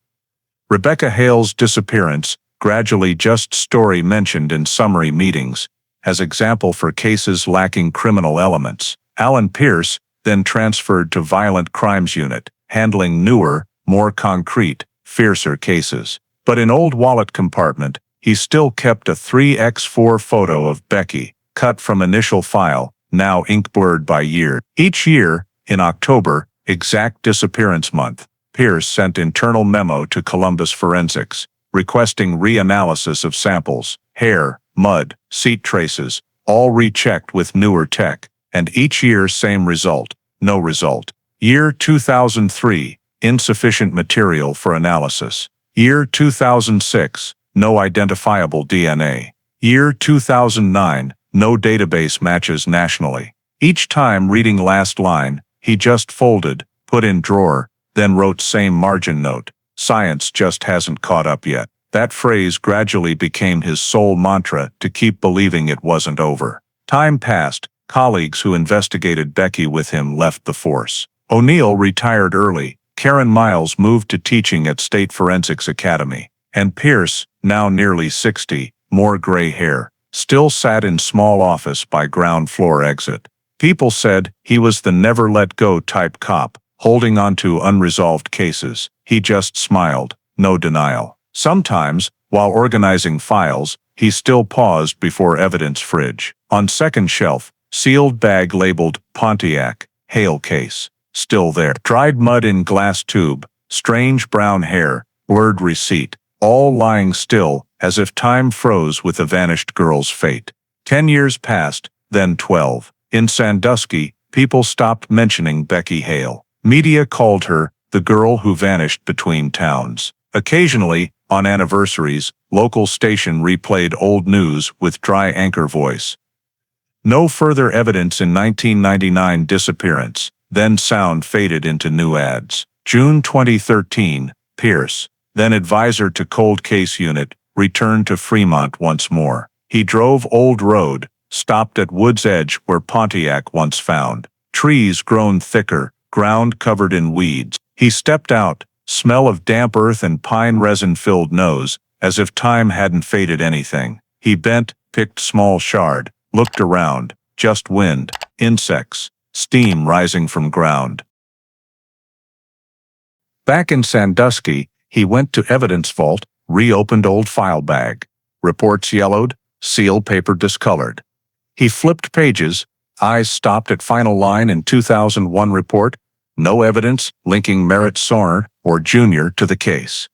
Rebecca Hale's disappearance, gradually just story mentioned in summary meetings, as example for cases lacking criminal elements. Alan Pierce, then transferred to Violent Crimes Unit, handling newer, more concrete, fiercer cases. But in old wallet compartment, he still kept a 3x4 photo of Becky, cut from initial file, now ink-blurred by year. Each year, in October, exact disappearance month, Pierce sent internal memo to Columbus Forensics, requesting reanalysis of samples, hair, mud, seat traces, all rechecked with newer tech, and each year same result, no result. Year 2003, insufficient material for analysis. Year 2006, no identifiable DNA. Year 2009, no database matches nationally. Each time reading last line, he just folded, put in drawer, then wrote same margin note. Science just hasn't caught up yet. That phrase gradually became his sole mantra to keep believing it wasn't over. Time passed, colleagues who investigated Becky with him left the force. O'Neill retired early, Karen Miles moved to teaching at State Forensics Academy, and Pierce, now nearly 60, more gray hair, still sat in small office by ground floor exit. People said he was the never-let-go type cop, holding on to unresolved cases. He just smiled, no denial. Sometimes, while organizing files, he still paused before evidence fridge. On second shelf, sealed bag labeled Pontiac, Hale case. Still there. Dried mud in glass tube, strange brown hair, blurred receipt, all lying still, as if time froze with the vanished girl's fate. 10 years passed, then 12. In Sandusky, people stopped mentioning Becky Hale. Media called her the girl who vanished between towns. Occasionally, on anniversaries, local station replayed old news with dry anchor voice. No further evidence in 1999 disappearance, then sound faded into new ads. June 2013, Pierce, then advisor to Cold Case Unit, returned to Fremont once more. He drove Old Road, stopped at Wood's Edge where Pontiac once found. Trees grown thicker, ground covered in weeds. He stepped out, smell of damp earth and pine resin-filled nose, as if time hadn't faded anything. He bent, picked small shard, looked around, just wind, insects, steam rising from ground. Back in Sandusky, he went to evidence vault, reopened old file bag. Reports yellowed, seal paper discolored. He flipped pages, eyes stopped at final line in 2001 report, no evidence linking Merritt Sorner or Jr. to the case.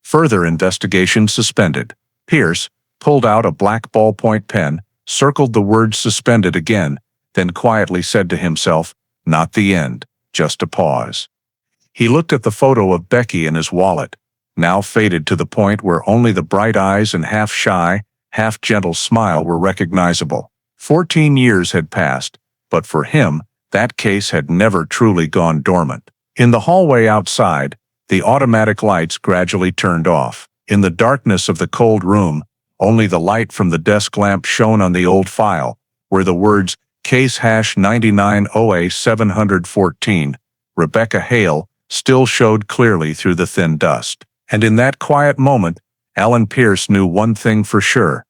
Further investigation suspended. Pierce pulled out a black ballpoint pen, circled the word suspended again, then quietly said to himself, not the end, just a pause. He looked at the photo of Becky in his wallet, now faded to the point where only the bright eyes and half-shy, half-gentle smile were recognizable. 14 years had passed, but for him, that case had never truly gone dormant. In the hallway outside, the automatic lights gradually turned off. In the darkness of the cold room, Only the light from the desk lamp shone on the old file, where the words Case #99OA714, Rebecca Hale, still showed clearly through the thin dust. And in that quiet moment, Alan Pierce knew one thing for sure.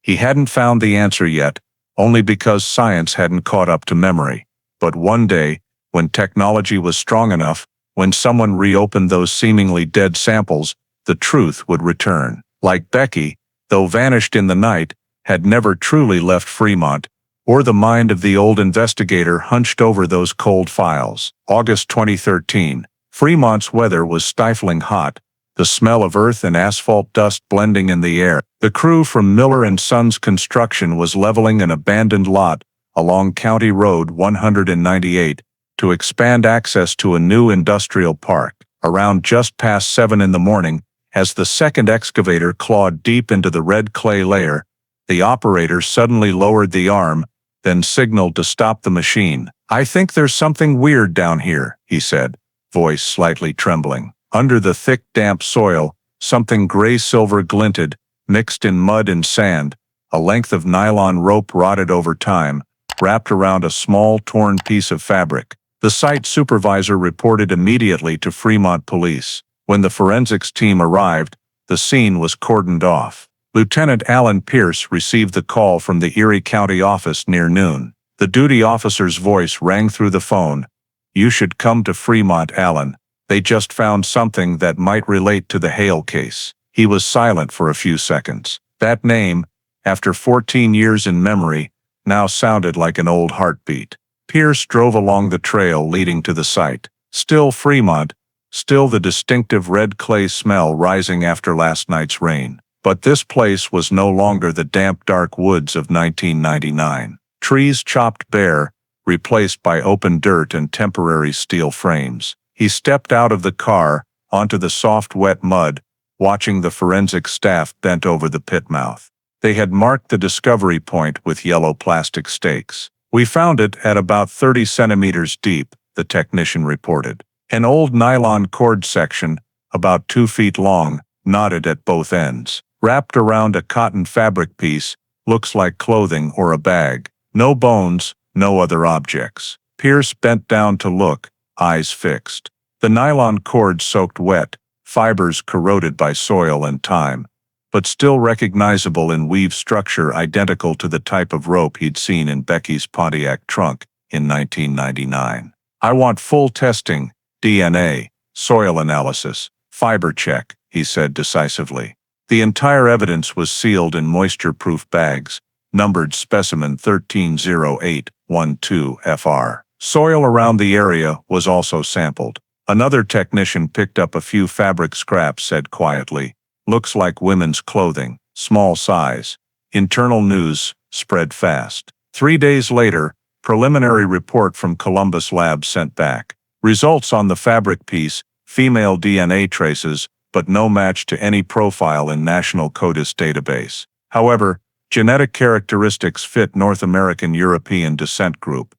He hadn't found the answer yet, only because science hadn't caught up to memory. But one day, when technology was strong enough, when someone reopened those seemingly dead samples, the truth would return. Like Becky, though vanished in the night, had never truly left Fremont, or the mind of the old investigator hunched over those cold files. August 2013. Fremont's weather was stifling hot, the smell of earth and asphalt dust blending in the air. The crew from Miller & Sons Construction was leveling an abandoned lot along County Road 198 to expand access to a new industrial park. Around just past 7 in the morning, as the second excavator clawed deep into the red clay layer, the operator suddenly lowered the arm, then signaled to stop the machine. "I think there's something weird down here," he said, voice slightly trembling. Under the thick, damp soil, something gray-silver glinted, mixed in mud and sand. A length of nylon rope rotted over time, wrapped around a small, torn piece of fabric. The site supervisor reported immediately to Fremont Police. When the forensics team arrived, the scene was cordoned off. Lieutenant Alan Pierce received the call from the Erie County office near noon. The duty officer's voice rang through the phone. "You should come to Fremont, Alan. They just found something that might relate to the Hale case." He was silent for a few seconds. That name, after 14 years in memory, now sounded like an old heartbeat. Pierce drove along the trail leading to the site. Still Fremont, still the distinctive red clay smell rising after last night's rain. But this place was no longer the damp, dark woods of 1999. Trees chopped bare, replaced by open dirt and temporary steel frames. He stepped out of the car, onto the soft, wet mud, watching the forensic staff bent over the pit mouth. They had marked the discovery point with yellow plastic stakes. "We found it at about 30 centimeters deep," the technician reported. An old nylon cord section, about 2 feet long, knotted at both ends. Wrapped around a cotton fabric piece, looks like clothing or a bag. No bones, no other objects. Pierce bent down to look, eyes fixed. The nylon cord soaked wet, fibers corroded by soil and time, but still recognizable in weave structure identical to the type of rope he'd seen in Becky's Pontiac trunk in 1999. "I want full testing, DNA, soil analysis, fiber check," he said decisively. The entire evidence was sealed in moisture-proof bags, numbered specimen 130812FR. Soil around the area was also sampled. Another technician picked up a few fabric scraps, said quietly, "Looks like women's clothing, small size." Internal news spread fast. 3 days later, preliminary report from Columbus Lab sent back. Results on the fabric piece, female DNA traces, but no match to any profile in National CODIS database. However, genetic characteristics fit North American European descent group,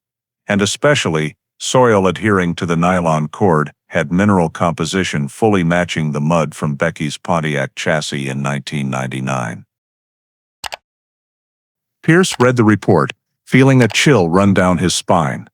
and especially, soil adhering to the nylon cord had mineral composition fully matching the mud from Becky's Pontiac chassis in 1999. Pierce read the report, feeling a chill run down his spine.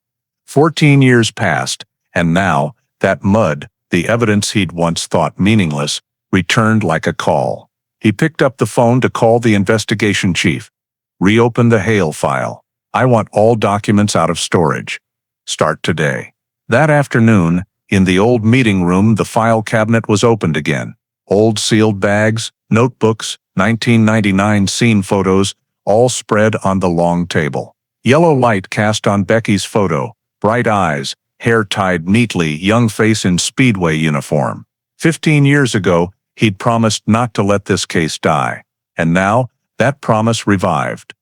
14 years passed, and now, that mud, the evidence he'd once thought meaningless, returned like a call. He picked up the phone to call the investigation chief. "Reopen the Hale file. I want all documents out of storage. Start today." That afternoon, in the old meeting room, the file cabinet was opened again. Old sealed bags, notebooks, 1999 scene photos, all spread on the long table. Yellow light cast on Becky's photo, bright eyes, hair tied neatly, young face in Speedway uniform. 15 years ago, he'd promised not to let this case die. And now, that promise revived.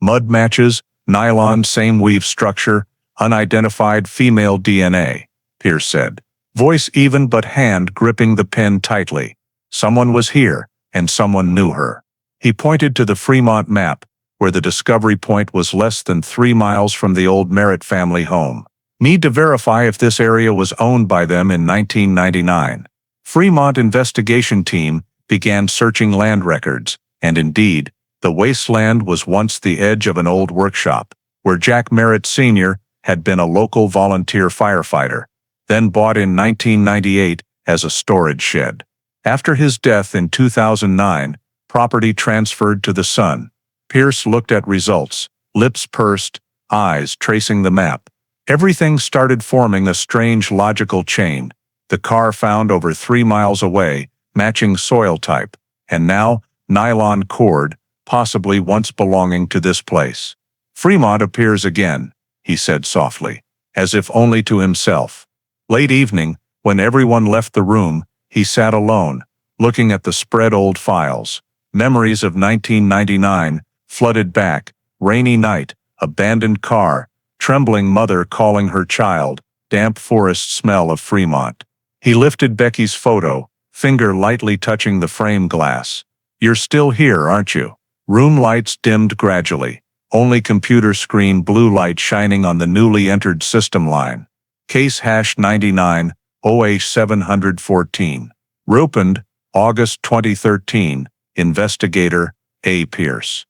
Mud matches, nylon same weave structure, unidentified female DNA, Pierce said. Voice even but hand gripping the pen tightly. Someone was here, and someone knew her. He pointed to the Fremont map, where the discovery point was less than 3 miles from the old Merritt family home. Need to verify if this area was owned by them in 1999. Fremont investigation team began searching land records, And indeed, the wasteland was once the edge of an old workshop, where Jack Merritt Sr. had been a local volunteer firefighter, then bought in 1998 as a storage shed. After his death in 2009, property transferred to the son. Pierce looked at results, lips pursed, eyes tracing the map. Everything started forming a strange logical chain. The car found over 3 miles away, matching soil type, and now, nylon cord, possibly once belonging to this place. Fremont appears again, he said softly, as if only to himself. Late evening, when everyone left the room, he sat alone, looking at the spread old files. Memories of 1999, flooded back, rainy night, abandoned car, trembling mother calling her child, damp forest smell of Fremont. He lifted Becky's photo, finger lightly touching the frame glass. You're still here, aren't you? Room lights dimmed gradually, only computer screen blue light shining on the newly entered system line. Case hash 99, OH714. Rupened, August 2013, Investigator, A. Pierce.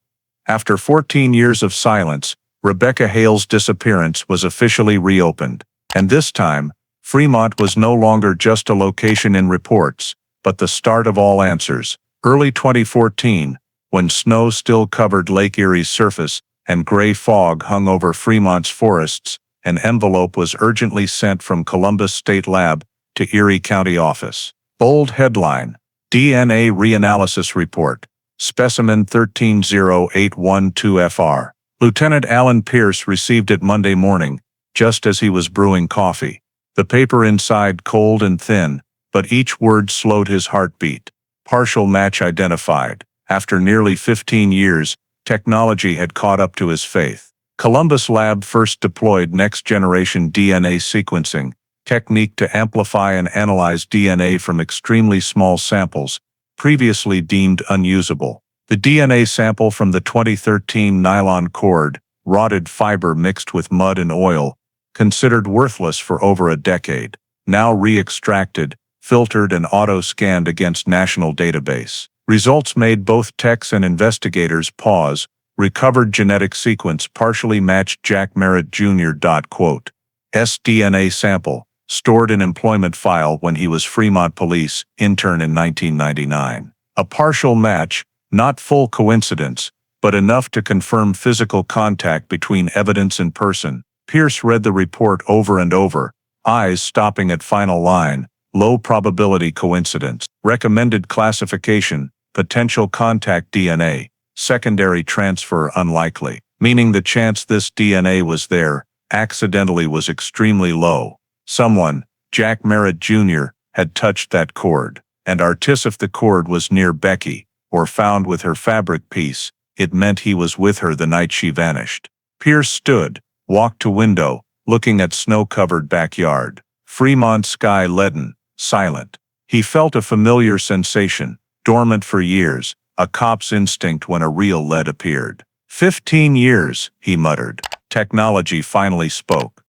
After 14 years of silence, Rebecca Hale's disappearance was officially reopened, and this time, Fremont was no longer just a location in reports, but the start of all answers. Early 2014, when snow still covered Lake Erie's surface and gray fog hung over Fremont's forests, an envelope was urgently sent from Columbus State Lab to Erie County Office. Bold headline: DNA Reanalysis Report. Specimen 130812FR. Lieutenant Alan Pierce received it Monday morning, just as he was brewing coffee. The paper inside cold and thin, but each word slowed his heartbeat. Partial match identified. After nearly 15 years, technology had caught up to his faith. Columbus Lab first deployed next-generation DNA sequencing, technique to amplify and analyze DNA from extremely small samples, previously deemed unusable. The DNA sample from the 2013 nylon cord, rotted fiber mixed with mud and oil, considered worthless for over a decade, now re-extracted, filtered and auto-scanned against national database. Results made both techs and investigators pause. Recovered genetic sequence partially matched Jack Merritt Jr. DNA sample, stored in employment file when he was Fremont Police intern in 1999. A partial match, not full coincidence, but enough to confirm physical contact between evidence and person. Pierce read the report over and over, eyes stopping at final line. Low probability coincidence. Recommended classification: potential contact DNA. Secondary transfer unlikely, meaning the chance this DNA was there accidentally was extremely low. Someone, Jack Merritt Jr., had touched that cord, and if the cord was near Becky, or found with her fabric piece, it meant he was with her the night she vanished. Pierce stood, walked to window, looking at snow-covered backyard. Fremont sky leaden, silent. He felt a familiar sensation, dormant for years, a cop's instinct when a real lead appeared. 15 years, he muttered. Technology finally spoke.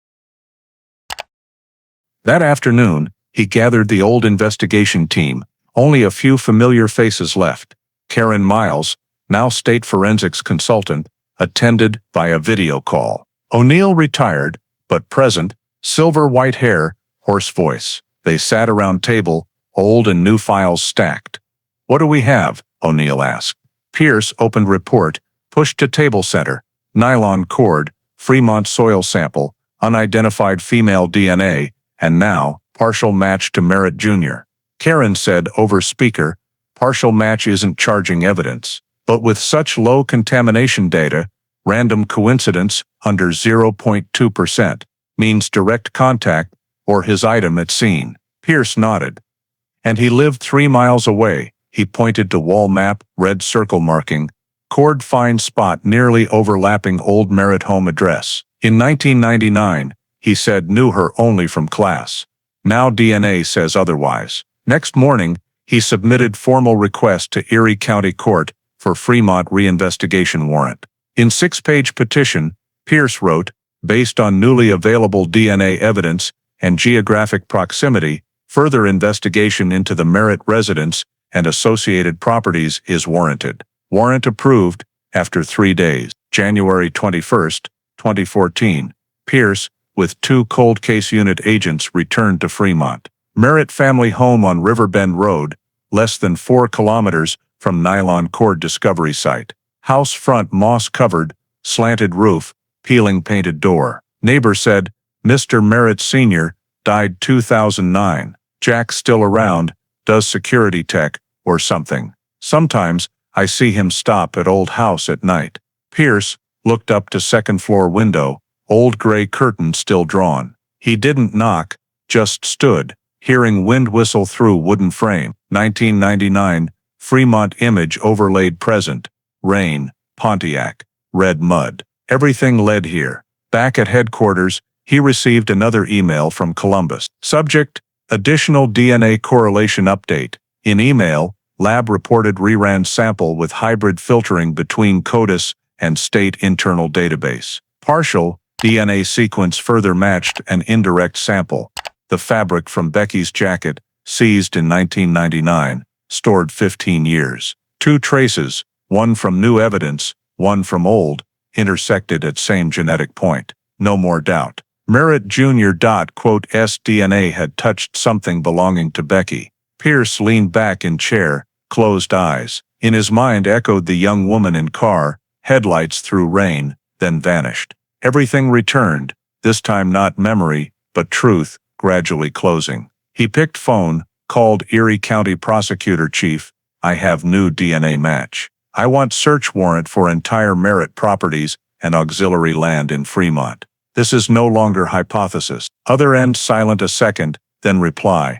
That afternoon, he gathered the old investigation team, only a few familiar faces left. Karen Miles, now state forensics consultant, attended by a video call. O'Neill retired, but present, silver white hair, hoarse voice. They sat around table, old and new files stacked. What do we have? O'Neill asked. Pierce opened report, pushed to table center. Nylon cord, Fremont soil sample, unidentified female DNA, and now, partial match to Merritt Jr. Karen said over speaker, partial match isn't charging evidence, but with such low contamination data, random coincidence under 0.2% means direct contact or his item at scene. Pierce nodded. And he lived 3 miles away. He pointed to wall map, red circle marking, cord find spot nearly overlapping old Merritt home address. In 1999, he said knew her only from class. Now DNA says otherwise. Next morning, he submitted formal request to Erie County Court for Fremont reinvestigation warrant. In 6-page petition, Pierce wrote, based on newly available DNA evidence and geographic proximity, further investigation into the Merritt residence and associated properties is warranted. Warrant approved after 3 days. January 21st, 2014. Pierce, with 2 cold case unit agents, returned to Fremont. Merritt family home on Riverbend Road, less than 4 kilometers from nylon cord discovery site. House front moss-covered, slanted roof, peeling painted door. Neighbor said, Mr. Merritt Sr. died 2009. Jack's still around, does security tech or something. Sometimes I see him stop at old house at night. Pierce looked up to second floor window, old gray curtain still drawn. He didn't knock, just stood, hearing wind whistle through wooden frame. 1999, Fremont image overlaid present. Rain, Pontiac, red mud. Everything led here. Back at headquarters, he received another email from Columbus. Subject, additional DNA correlation update. In email, lab reported reran sample with hybrid filtering between CODIS and state internal database. Partial DNA sequence further matched an indirect sample. The fabric from Becky's jacket, seized in 1999, stored 15 years. 2 traces, one from new evidence, one from old, intersected at same genetic point. No more doubt. Merritt Jr. S DNA had touched something belonging to Becky. Pierce leaned back in chair, closed eyes. In his mind echoed the young woman in car, headlights through rain, then vanished. Everything returned, this time not memory, but truth, gradually closing. He picked phone, called Erie County Prosecutor Chief. I have new DNA match. I want search warrant for entire Merritt properties and auxiliary land in Fremont. This is no longer hypothesis. Other end silent a second, then reply.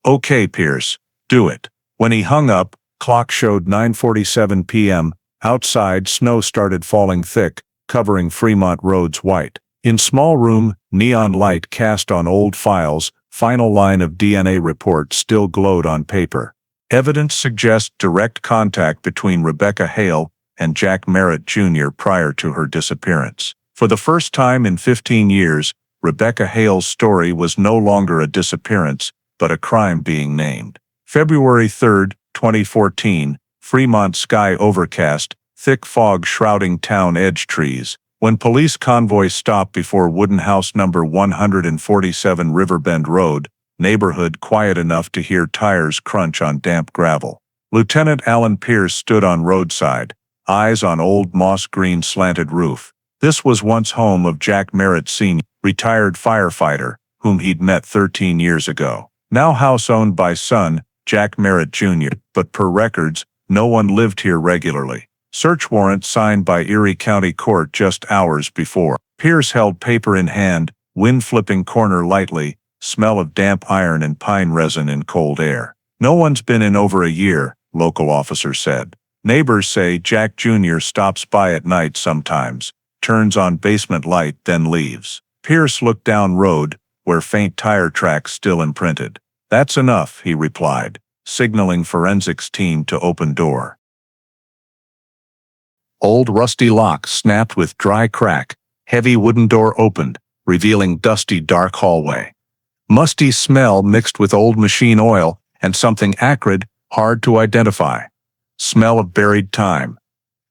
Okay, Pierce, do it. When he hung up, clock showed 9:47 p.m. Outside, snow started falling thick, covering Fremont roads white. In small room, neon light cast on old files, final line of DNA report still glowed on paper. Evidence suggests direct contact between Rebecca Hale and Jack Merritt Jr. prior to her disappearance. For the first time in 15 years, Rebecca Hale's story was no longer a disappearance, but a crime being named. February 3, 2014, Fremont sky overcast, thick fog shrouding town edge trees. When police convoy stopped before wooden house number 147 Riverbend Road, neighborhood quiet enough to hear tires crunch on damp gravel. Lieutenant Alan Pierce stood on roadside, eyes on old moss-green slanted roof. This was once home of Jack Merritt Sr., retired firefighter, whom he'd met 13 years ago. Now house owned by son, Jack Merritt Jr., but per records, no one lived here regularly. Search warrant signed by Erie County Court just hours before. Pierce held paper in hand, wind flipping corner lightly, smell of damp iron and pine resin in cold air. No one's been in over a year, local officer said. Neighbors say Jack Jr. stops by at night sometimes, turns on basement light, then leaves. Pierce looked down road, where faint tire tracks still imprinted. That's enough, he replied, signaling forensics team to open door. Old rusty lock snapped with dry crack, heavy wooden door opened, revealing dusty dark hallway. Musty smell mixed with old machine oil and something acrid, hard to identify. Smell of buried time.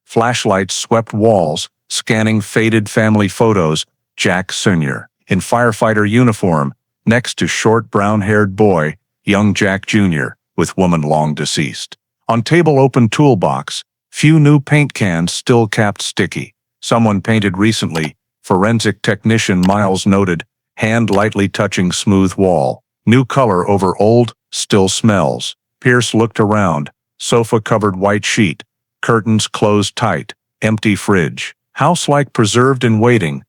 Flashlights swept walls, scanning faded family photos. Jack Sr. in firefighter uniform, next to short brown-haired boy, young Jack Jr., with woman long deceased. On table open toolbox, few new paint cans still capped sticky. Someone painted recently, forensic technician Miles noted, hand lightly touching smooth wall. New color over old, still smells. Pierce looked around, sofa-covered white sheet, curtains closed tight, empty fridge. House like preserved and waiting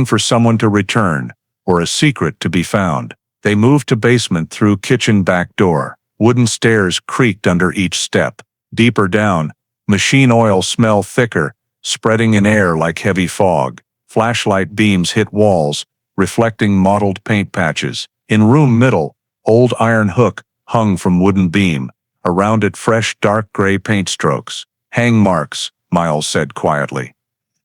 for someone to return, or a secret to be found. They moved to basement through kitchen back door. Wooden stairs creaked under each step. Deeper down, machine oil smell thicker, spreading in air like heavy fog. Flashlight beams hit walls, reflecting mottled paint patches. In room middle, old iron hook hung from wooden beam. Around it fresh dark gray paint strokes. Hang marks, Miles said quietly.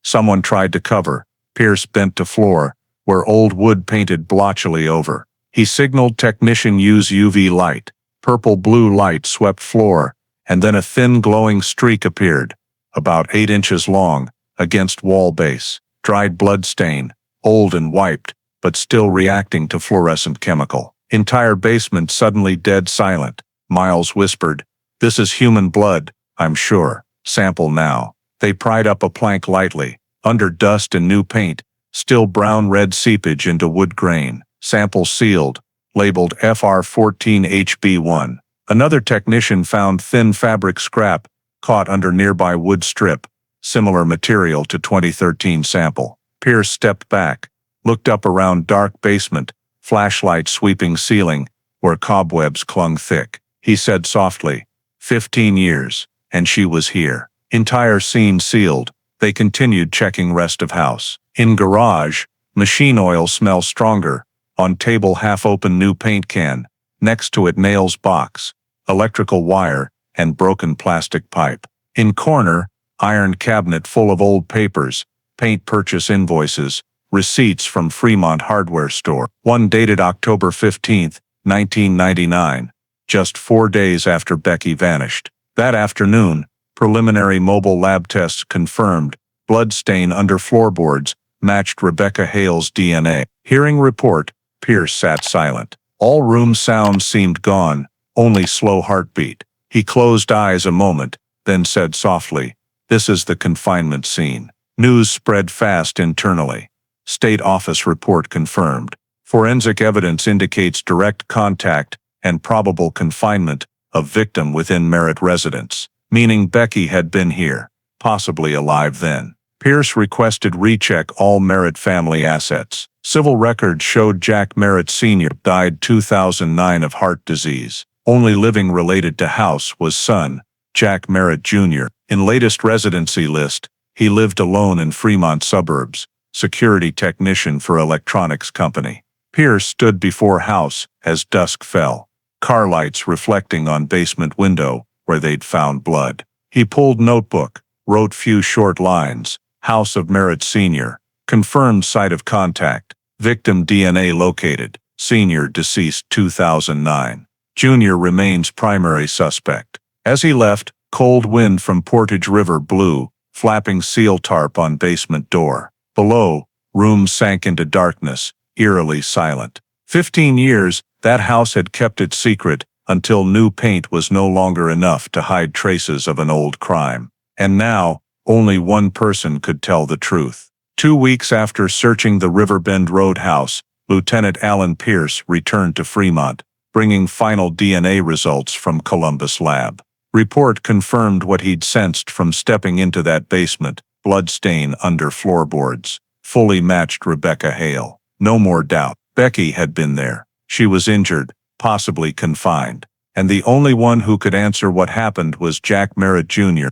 Someone tried to cover. Pierce bent to floor, where old wood painted blotchily over. He signaled technician use UV light. Purple-blue light swept floor, and then a thin glowing streak appeared. about 8 inches long, against wall base. Dried blood stain, old and wiped, but still reacting to fluorescent chemical. Entire basement suddenly dead silent. Miles whispered, "This is human blood, I'm sure. Sample now." They pried up a plank lightly. Under dust and new paint, still brown-red seepage into wood grain. Sample sealed, labeled FR14HB1. Another technician found thin fabric scrap, caught under nearby wood strip, similar material to 2013 sample. Pierce stepped back, looked up around dark basement, flashlight sweeping ceiling, where cobwebs clung thick. He said softly, 15 years, and she was here. Entire scene sealed. They continued checking rest of house. In garage, machine oil smells stronger. On table half-open new paint can. Next to it nails box, electrical wire, and broken plastic pipe. In corner, iron cabinet full of old papers, paint purchase invoices, receipts from Fremont hardware store. One dated October 15, 1999, just 4 days after Becky vanished. That afternoon, preliminary mobile lab tests confirmed blood stain under floorboards matched Rebecca Hale's DNA. Hearing report, Pierce sat silent. All room sounds seemed gone, only slow heartbeat. He closed eyes a moment, then said softly, "This is the confinement scene." News spread fast internally. State office report confirmed. Forensic evidence indicates direct contact and probable confinement of victim within Merritt residence, meaning Becky had been here, possibly alive then. Pierce requested recheck all Merritt family assets. Civil records showed Jack Merritt Sr. died 2009 of heart disease. Only living related to house was son, Jack Merritt Jr. In latest residency list, he lived alone in Fremont suburbs, security technician for electronics company. Pierce stood before house as dusk fell. Car lights reflecting on basement window where they'd found blood. He pulled notebook, wrote few short lines. House of Merritt Sr. Confirmed site of contact. Victim DNA located. Senior deceased 2009. Junior remains primary suspect. As he left, cold wind from Portage River blew, flapping seal tarp on basement door. Below, room sank into darkness, eerily silent. 15 years, that house had kept it secret until new paint was no longer enough to hide traces of an old crime. And now, only one person could tell the truth. 2 weeks after searching the Riverbend Road house, Lieutenant Alan Pierce returned to Fremont, bringing final DNA results from Columbus lab. Report confirmed what he'd sensed from stepping into that basement, blood stain under floorboards. Fully matched Rebecca Hale. No more doubt. Becky had been there. She was injured, possibly confined. And the only one who could answer what happened was Jack Merritt Jr.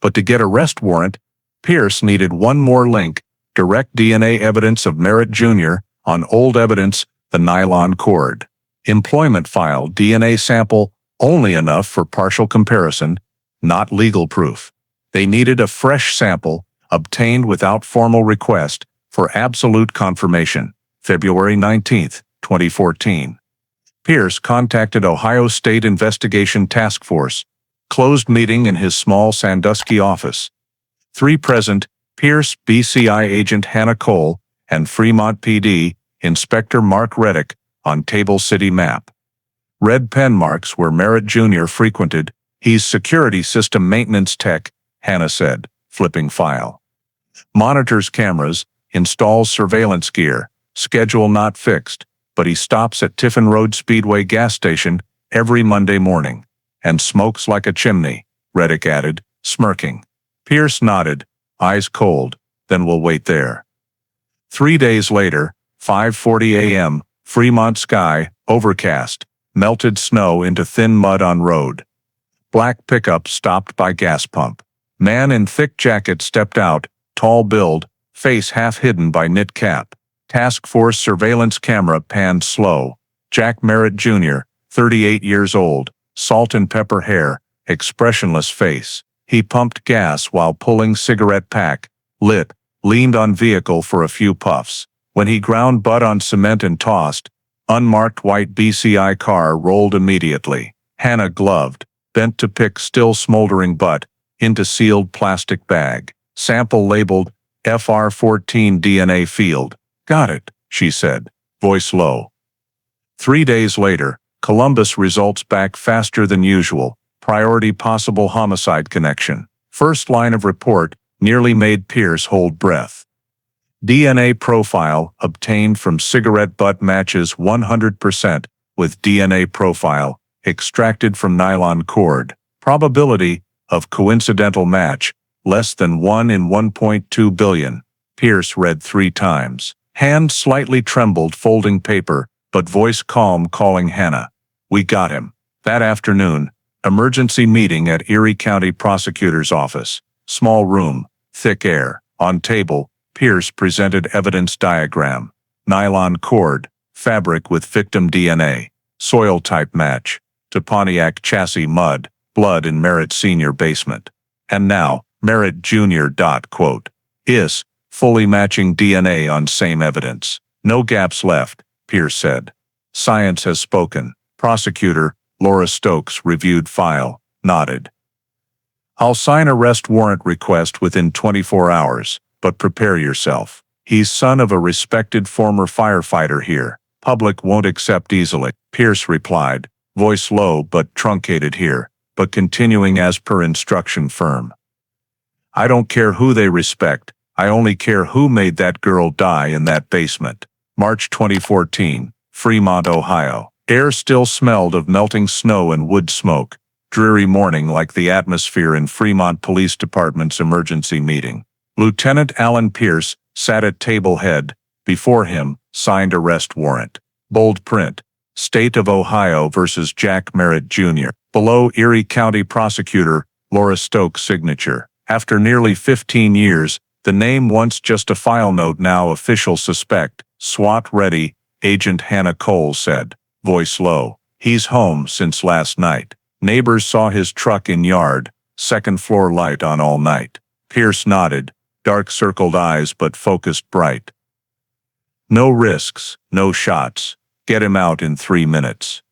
But to get arrest warrant, Pierce needed one more link, direct DNA evidence of Merritt Jr. on old evidence, the nylon cord. Employment file DNA sample, only enough for partial comparison, not legal proof. They needed a fresh sample, obtained without formal request, for absolute confirmation. February 19, 2014. Pierce contacted Ohio State Investigation Task Force. Closed meeting in his small Sandusky office. 3 present, Pierce, BCI agent Hannah Cole, and Fremont PD, Inspector Mark Reddick, on table city map. Red pen marks where Merritt Jr. frequented. He's security system maintenance tech, Hannah said, flipping file. Monitors cameras, installs surveillance gear, schedule not fixed, but he stops at Tiffin Road Speedway gas station every Monday morning. And smokes like a chimney, Reddick added, smirking. Pierce nodded, eyes cold, then we'll wait there. 3 days later, 5:40 a.m., Fremont sky, overcast, melted snow into thin mud on road. Black pickup stopped by gas pump. Man in thick jacket stepped out, tall build, face half hidden by knit cap. Task force surveillance camera panned slow. Jack Merritt Jr., 38 years old. Salt and pepper hair, expressionless face. He pumped gas while pulling cigarette pack, lit, leaned on vehicle for a few puffs. When he ground butt on cement and tossed, unmarked white BCI car rolled immediately. Hannah gloved, bent to pick still smoldering butt, into sealed plastic bag. Sample labeled FR14 DNA field. Got it, she said, voice low. 3 days later, Columbus results back faster than usual. Priority possible homicide connection. First line of report nearly made Pierce hold breath. DNA profile obtained from cigarette butt matches 100% with DNA profile extracted from nylon cord. Probability of coincidental match less than 1 in 1.2 billion. Pierce read 3 times. Hand slightly trembled folding paper, but voice calm calling Hannah. We got him. That afternoon, emergency meeting at Erie County Prosecutor's Office. Small room, thick air. On table, Pierce presented evidence diagram. Nylon cord, fabric with victim DNA, soil type match, to Pontiac chassis mud, blood in Merritt Sr. basement. And now, Merritt Jr. Is, fully matching DNA on same evidence. No gaps left, Pierce said. Science has spoken. Prosecutor, Laura Stokes reviewed file, nodded. I'll sign arrest warrant request within 24 hours, but prepare yourself. He's son of a respected former firefighter here. Public won't accept easily, Pierce replied, voice low but truncated here, but continuing as per instruction firm. I don't care who they respect, I only care who made that girl die in that basement. March 2014, Fremont, Ohio. Air still smelled of melting snow and wood smoke. Dreary morning like the atmosphere in Fremont Police Department's emergency meeting. Lieutenant Alan Pierce sat at table head. Before him, signed arrest warrant. Bold print. State of Ohio versus Jack Merritt Jr. Below Erie County Prosecutor, Laura Stokes' signature. After nearly 15 years, the name once just a file note now official suspect. SWAT ready, Agent Hannah Cole said, voice low. He's home since last night. Neighbors saw his truck in yard, second floor light on all night. Pierce nodded, dark circled eyes but focused bright. No risks, no shots. Get him out in 3 minutes.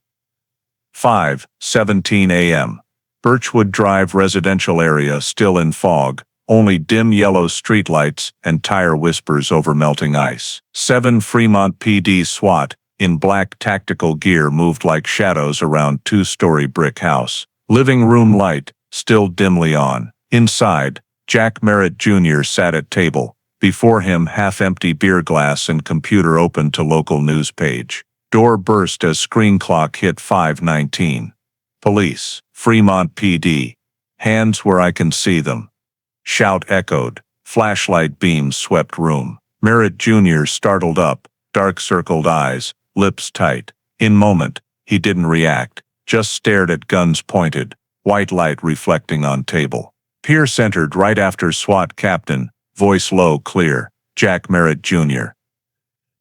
5:17 a.m. Birchwood Drive residential area still in fog, only dim yellow streetlights and tire whispers over melting ice. 7 Fremont PD SWAT, in black tactical gear moved like shadows around 2-story brick house. Living room light, still dimly on. Inside, Jack Merritt Jr. sat at table. Before him half-empty beer glass and computer open to local news page. Door burst as screen clock hit 5:19. Police, Fremont PD. Hands where I can see them. Shout echoed. Flashlight beams swept room. Merritt Jr. startled up, dark circled eyes, lips tight. In moment, he didn't react, just stared at guns pointed, white light reflecting on table. Pierce entered right after SWAT captain, voice low clear, Jack Merritt Jr.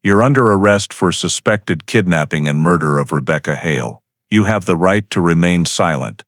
You're under arrest for suspected kidnapping and murder of Rebecca Hale. You have the right to remain silent.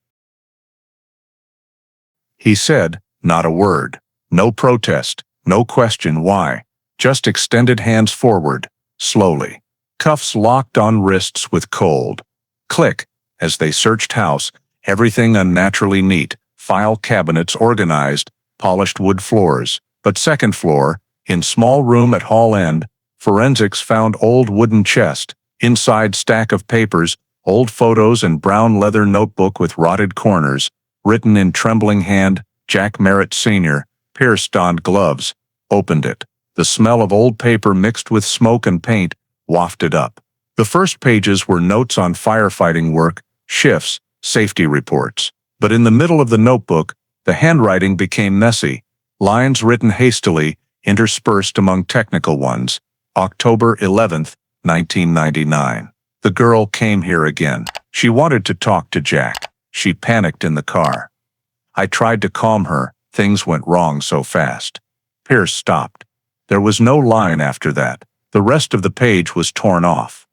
He said, not a word. No protest, no question why. Just extended hands forward, slowly. Cuffs locked on wrists with cold. Click, as they searched house, everything unnaturally neat, file cabinets organized, polished wood floors. But second floor, in small room at hall end, forensics found old wooden chest, inside stack of papers, old photos and brown leather notebook with rotted corners, written in trembling hand, Jack Merritt Sr., Pierce donned gloves, opened it. The smell of old paper mixed with smoke and paint wafted up. The first pages were notes on firefighting work, shifts, safety reports. But in the middle of the notebook, the handwriting became messy. Lines written hastily, interspersed among technical ones. October 11th, 1999. The girl came here again. She wanted to talk to Jack. She panicked in the car. I tried to calm her. Things went wrong so fast. Pierce stopped. There was no line after that. The rest of the page was torn off.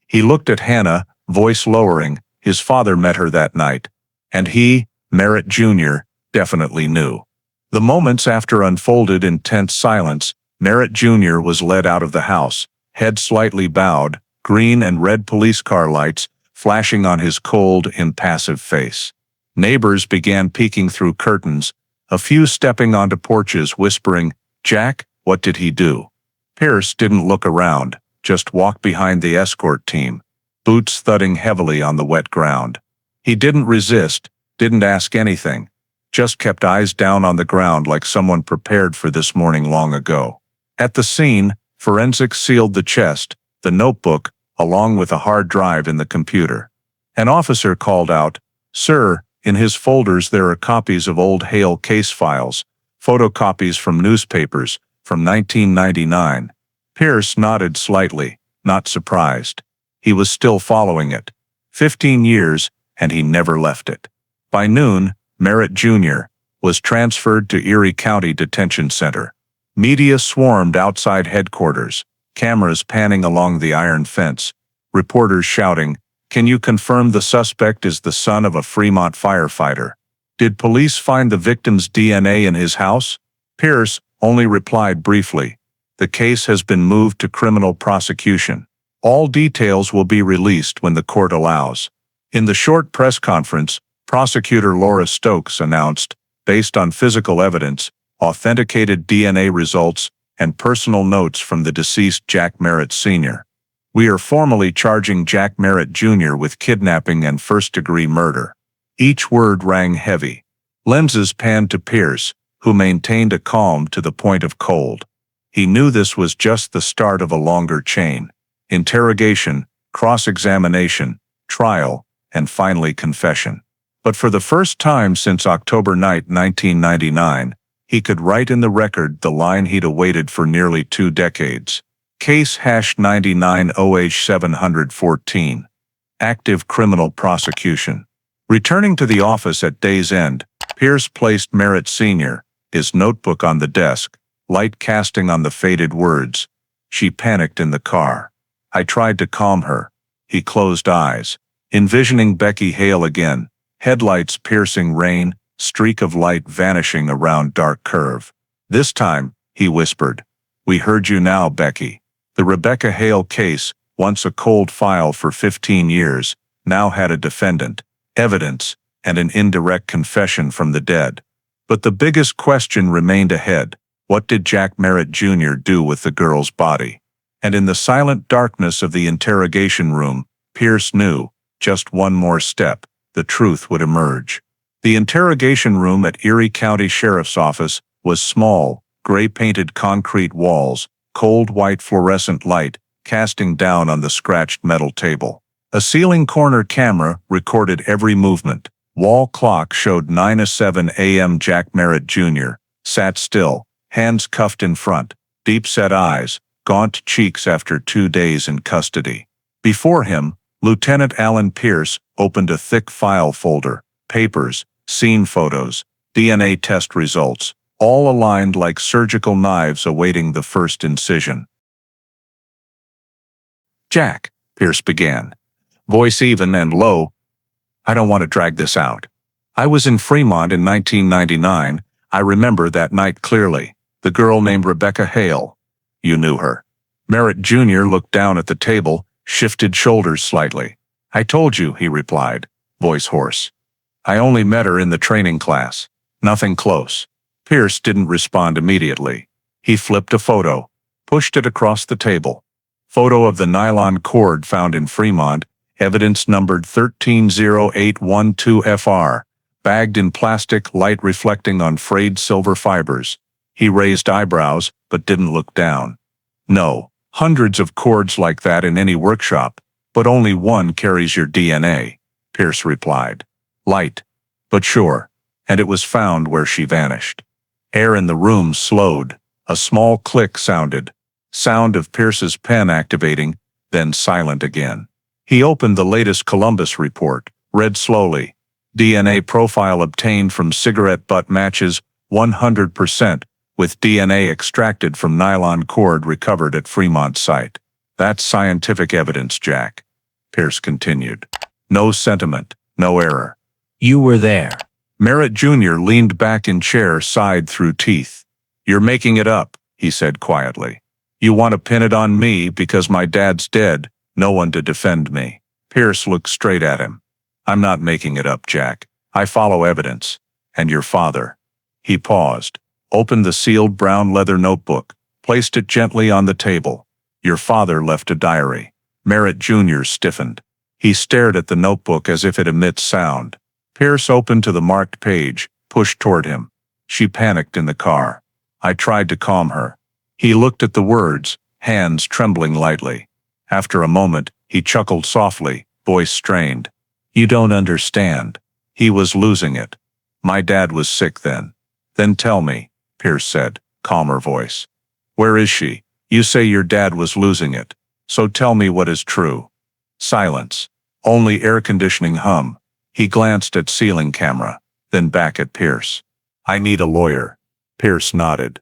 He looked at Hannah, voice lowering. His father met her that night. And he, Merritt Jr., definitely knew. The moments after unfolded in tense silence. Merritt Jr. was led out of the house, head slightly bowed, green and red police car lights flashing on his cold, impassive face. Neighbors began peeking through curtains, a few stepping onto porches whispering, "Jack, what did he do?" Pierce didn't look around, just walked behind the escort team, boots thudding heavily on the wet ground. He didn't resist, didn't ask anything, just kept eyes down on the ground like someone prepared for this morning long ago. At the scene, forensics sealed the chest, the notebook, along with a hard drive in the computer. An officer called out, "Sir, in his folders there are copies of old Hale case files, photocopies from newspapers, from 1999. Pierce nodded slightly, not surprised. He was still following it. 15 years, and he never left it. By noon, Merritt Jr. was transferred to Erie County Detention Center. Media swarmed outside headquarters, cameras panning along the iron fence, reporters shouting, "Can you confirm the suspect is the son of a Fremont firefighter? Did police find the victim's DNA in his house?" Pierce only replied briefly, "The case has been moved to criminal prosecution. All details will be released when the court allows." In the short press conference, prosecutor Laura Stokes announced, based on physical evidence, authenticated DNA results, and personal notes from the deceased Jack Merritt Sr., "We are formally charging Jack Merritt Jr. with kidnapping and first-degree murder." Each word rang heavy. Lenses panned to Pierce, who maintained a calm to the point of cold. He knew this was just the start of a longer chain. Interrogation, cross-examination, trial, and finally confession. But for the first time since October night 1999, he could write in the record the line he'd awaited for nearly 2 decades. Case #99-OH714. Active criminal prosecution. Returning to the office at day's end, Pierce placed Merritt Sr., his notebook on the desk, light casting on the faded words. She panicked in the car. I tried to calm her. He closed eyes, envisioning Becky Hale again, headlights piercing rain, streak of light vanishing around dark curve. "This time," he whispered, "we heard you now, Becky." The Rebecca Hale case, once a cold file for 15 years, now had a defendant, evidence, and an indirect confession from the dead. But the biggest question remained ahead. What did Jack Merritt Jr. do with the girl's body? And in the silent darkness of the interrogation room, Pierce knew, just one more step, the truth would emerge. The interrogation room at Erie County Sheriff's Office was small, gray-painted concrete walls, cold white fluorescent light casting down on the scratched metal table. A ceiling corner camera recorded every movement. Wall clock showed 9:07 a.m. Jack Merritt Jr. sat still, hands cuffed in front, deep-set eyes, gaunt cheeks after 2 days in custody. Before him, Lieutenant Alan Pierce opened a thick file folder, papers, scene photos, DNA test results, all aligned like surgical knives awaiting the first incision. "Jack," Pierce began, voice even and low, "I don't want to drag this out. I was in Fremont in 1999. I remember that night clearly. The girl named Rebecca Hale. You knew her." Merritt Jr. looked down at the table, shifted shoulders slightly. "I told you," he replied, voice hoarse. "I only met her in the training class. Nothing close." Pierce didn't respond immediately. He flipped a photo, pushed it across the table. Photo of the nylon cord found in Fremont, evidence numbered 130812FR, bagged in plastic, light reflecting on frayed silver fibers. He raised eyebrows, but didn't look down. "No, hundreds of cords like that in any workshop, but only one carries your DNA," Pierce replied. Light, but sure, and it was found where she vanished. Air in the room slowed. A small click sounded. Sound of Pierce's pen activating, then silent again. He opened the latest Columbus report, read slowly. DNA profile obtained from cigarette butt matches, 100%, with DNA extracted from nylon cord recovered at Fremont site. "That's scientific evidence, Jack," Pierce continued. "No sentiment, no error." "You were there." Merritt Jr. leaned back in chair, sighed through teeth. "You're making it up," he said quietly. "You want to pin it on me because my dad's dead, no one to defend me." Pierce looked straight at him. "I'm not making it up, Jack. I follow evidence. And your father. He paused, opened the sealed brown leather notebook, placed it gently on the table. Your father left a diary. Merritt Jr. stiffened. He stared at the notebook as if it emits sound. Pierce opened to the marked page, pushed toward him. She panicked in the car. I tried to calm her. He looked at the words, hands trembling lightly. After a moment, he chuckled softly, voice strained. You don't understand. He was losing it. My dad was sick then. Then tell me, Pierce said, calmer voice. Where is she? You say your dad was losing it. So tell me what is true. Silence. Only air conditioning hum. He glanced at ceiling camera, then back at Pierce. I need a lawyer. Pierce nodded.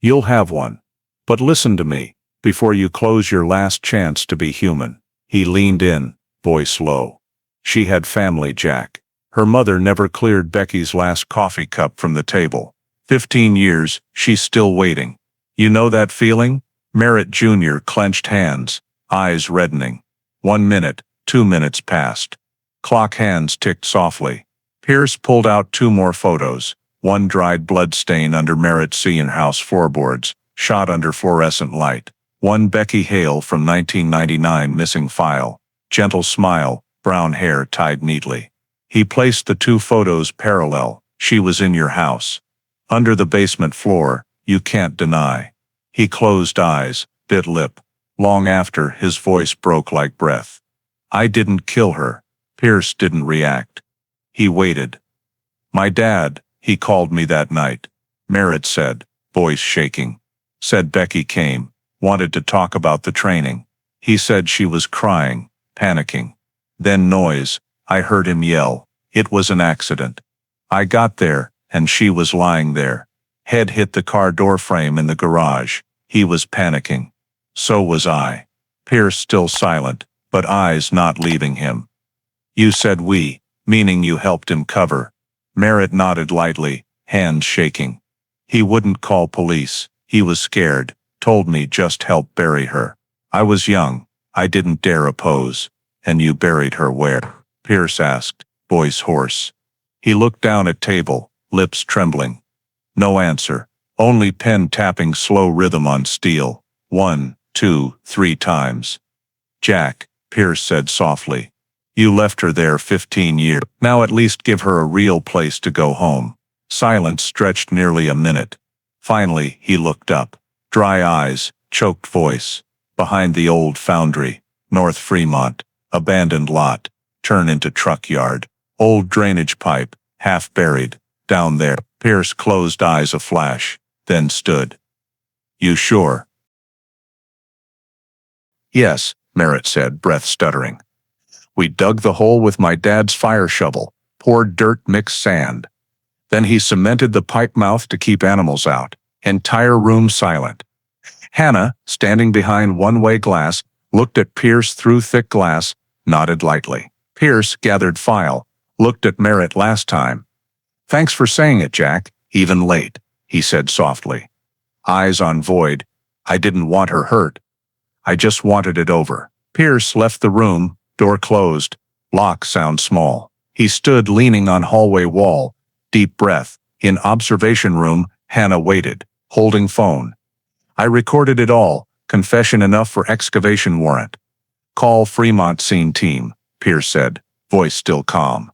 You'll have one. But listen to me, before you close your last chance to be human. He leaned in, voice low. She had family, Jack. Her mother never cleared Becky's last coffee cup from the table. 15 years, she's still waiting. You know that feeling? Merritt Jr. clenched hands, eyes reddening. 1 minute, 2 minutes passed. Clock hands ticked softly. Pierce pulled out 2 more photos, one dried blood stain under Merritt's Cian house floorboards, shot under fluorescent light. One Rebecca Hale from 1999 missing file. Gentle smile, brown hair tied neatly. He placed the 2 photos parallel. She was in your house. Under the basement floor, you can't deny. He closed eyes, bit lip. Long after, his voice broke like breath. I didn't kill her. Pierce didn't react. He waited. My dad, he called me that night. Merritt said, voice shaking. Said Becky came, wanted to talk about the training. He said she was crying, panicking. Then noise. I heard him yell. It was an accident. I got there, and she was lying there. Head hit the car door frame in the garage. He was panicking. So was I. Pierce still silent, but eyes not leaving him. You said we, meaning you helped him cover. Merritt nodded lightly, hands shaking. He wouldn't call police. He was scared, told me just help bury her. I was young. I didn't dare oppose. And you buried her where? Pierce asked, voice hoarse. He looked down at table, lips trembling. No answer, only pen tapping slow rhythm on steel. 1, 2, 3 times. Jack, Pierce said softly. You left her there 15 years. Now at least give her a real place to go home. Silence stretched nearly a minute. Finally, he looked up. Dry eyes, choked voice. Behind the old foundry, North Fremont. Abandoned lot, turn into truck yard. Old drainage pipe, half buried, down there. Pierce closed eyes a flash, then stood. You sure? Yes, Merritt said, breath stuttering. We dug the hole with my dad's fire shovel, poured dirt mixed sand. Then he cemented the pipe mouth to keep animals out. Entire room silent. Hannah, standing behind one-way glass, looked at Pierce through thick glass, nodded lightly. Pierce gathered file, looked at Merritt last time. Thanks for saying it, Jack, even late, he said softly. Eyes on void. I didn't want her hurt. I just wanted it over. Pierce left the room, door closed, lock sound small. He stood leaning on hallway wall, deep breath. In observation room, Hannah waited, holding phone. I recorded it all. Confession enough for excavation warrant. Call Fremont scene team, Pierce said, voice still calm.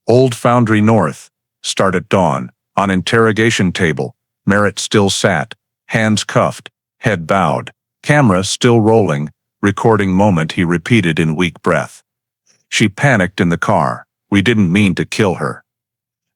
Old Foundry North. Start at dawn. On interrogation table. Merritt still sat, hands cuffed, head bowed. Camera still rolling. Recording moment he repeated in weak breath. She panicked in the car. We didn't mean to kill her.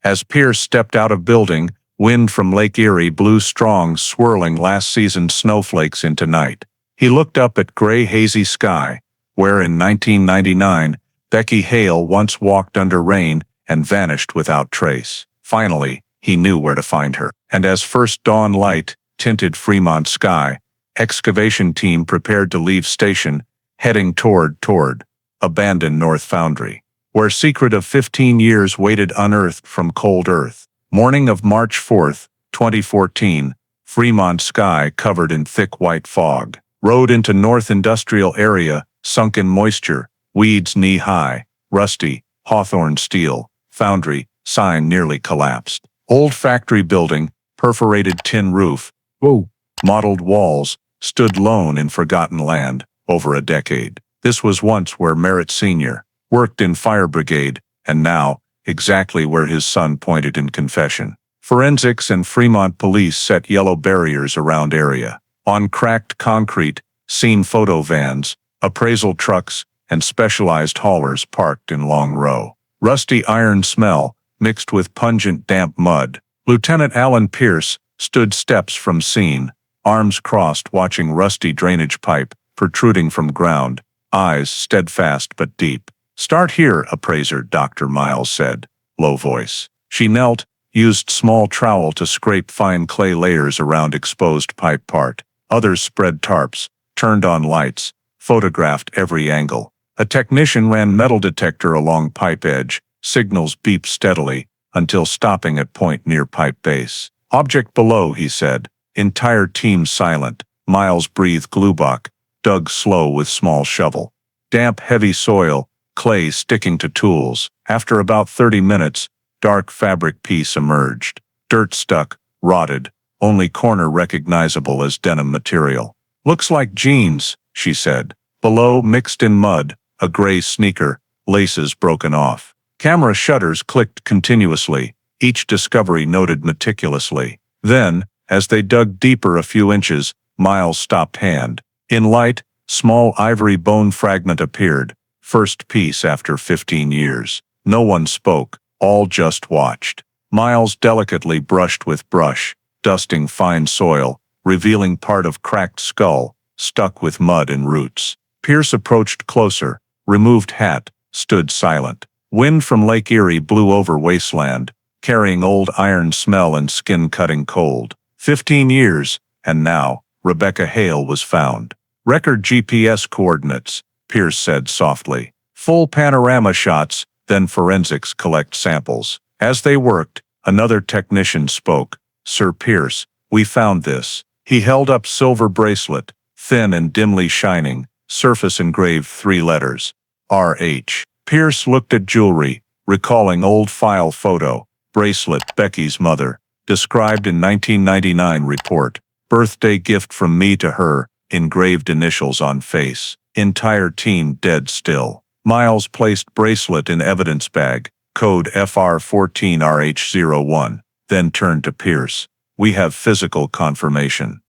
As Pierce stepped out of building, wind from Lake Erie blew strong, swirling last season's snowflakes into night. He looked up at gray, hazy sky, where in 1999, Rebecca Hale once walked under rain and vanished without trace. Finally, he knew where to find her. And as first dawn light tinted Fremont sky, excavation team prepared to leave station, heading toward abandoned North Foundry, where secret of 15 years waited unearthed from cold earth. Morning of March 4th, 2014, Fremont sky covered in thick white fog. Road into North Industrial Area, sunk in moisture, weeds knee-high, rusty, hawthorn steel, foundry, sign nearly collapsed. Old factory building, perforated tin roof, whoa, mottled walls, stood lone in forgotten land, over a decade. This was once where Merritt Sr. worked in fire brigade, and now, exactly where his son pointed in confession. Forensics and Fremont police set yellow barriers around area. On cracked concrete, scene photo vans, appraisal trucks, and specialized haulers parked in long row. Rusty iron smell, mixed with pungent damp mud. Lieutenant Alan Pierce stood steps from scene, arms crossed watching rusty drainage pipe protruding from ground, eyes steadfast but deep. "Start here, appraiser," Dr. Miles said, low voice. She knelt, used small trowel to scrape fine clay layers around exposed pipe part. Others spread tarps, turned on lights, photographed every angle. A technician ran metal detector along pipe edge, signals beeped steadily, until stopping at point near pipe base. "Object below," he said. Entire team silent. Miles breathed Glubach, dug slow with small shovel. Damp, heavy soil, clay sticking to tools. After about 30 minutes, dark fabric piece emerged. Dirt stuck, rotted, only corner recognizable as denim material. "Looks like jeans," she said. Below, mixed in mud, a gray sneaker, laces broken off. Camera shutters clicked continuously, each discovery noted meticulously. Then, as they dug deeper a few inches, Miles stopped hand. In light, small ivory bone fragment appeared, first piece after 15 years. No one spoke, all just watched. Miles delicately brushed with brush, dusting fine soil, revealing part of cracked skull, stuck with mud and roots. Pierce approached closer, removed hat, stood silent. Wind from Lake Erie blew over wasteland, carrying old iron smell and skin-cutting cold. 15 years, and now, Rebecca Hale was found. "Record GPS coordinates," Pierce said softly. "Full panorama shots, then forensics collect samples." As they worked, another technician spoke. "Sir Pierce, we found this." He held up silver bracelet, thin and dimly shining, surface engraved 3 letters. R.H. Pierce looked at jewelry, recalling old file photo. Bracelet, Becky's mother. Described in 1999 report. "Birthday gift from me to her," engraved initials on face. Entire team dead still. Miles placed bracelet in evidence bag, code FR14RH01, then turned to Pierce. "We have physical confirmation."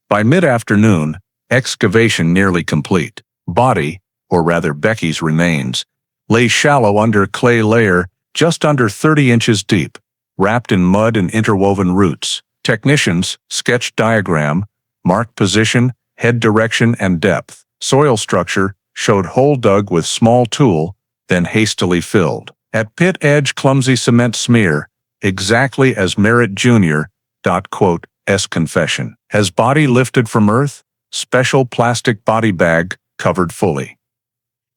By mid-afternoon, excavation nearly complete. Body, or rather Becky's remains, lay shallow under clay layer, just under 30 inches deep, wrapped in mud and interwoven roots. Technicians sketched diagram, marked position, head direction and depth. Soil structure showed hole dug with small tool, then hastily filled. At pit edge, clumsy cement smear, exactly as Merritt Jr. S confession. As body lifted from earth, special plastic body bag covered fully.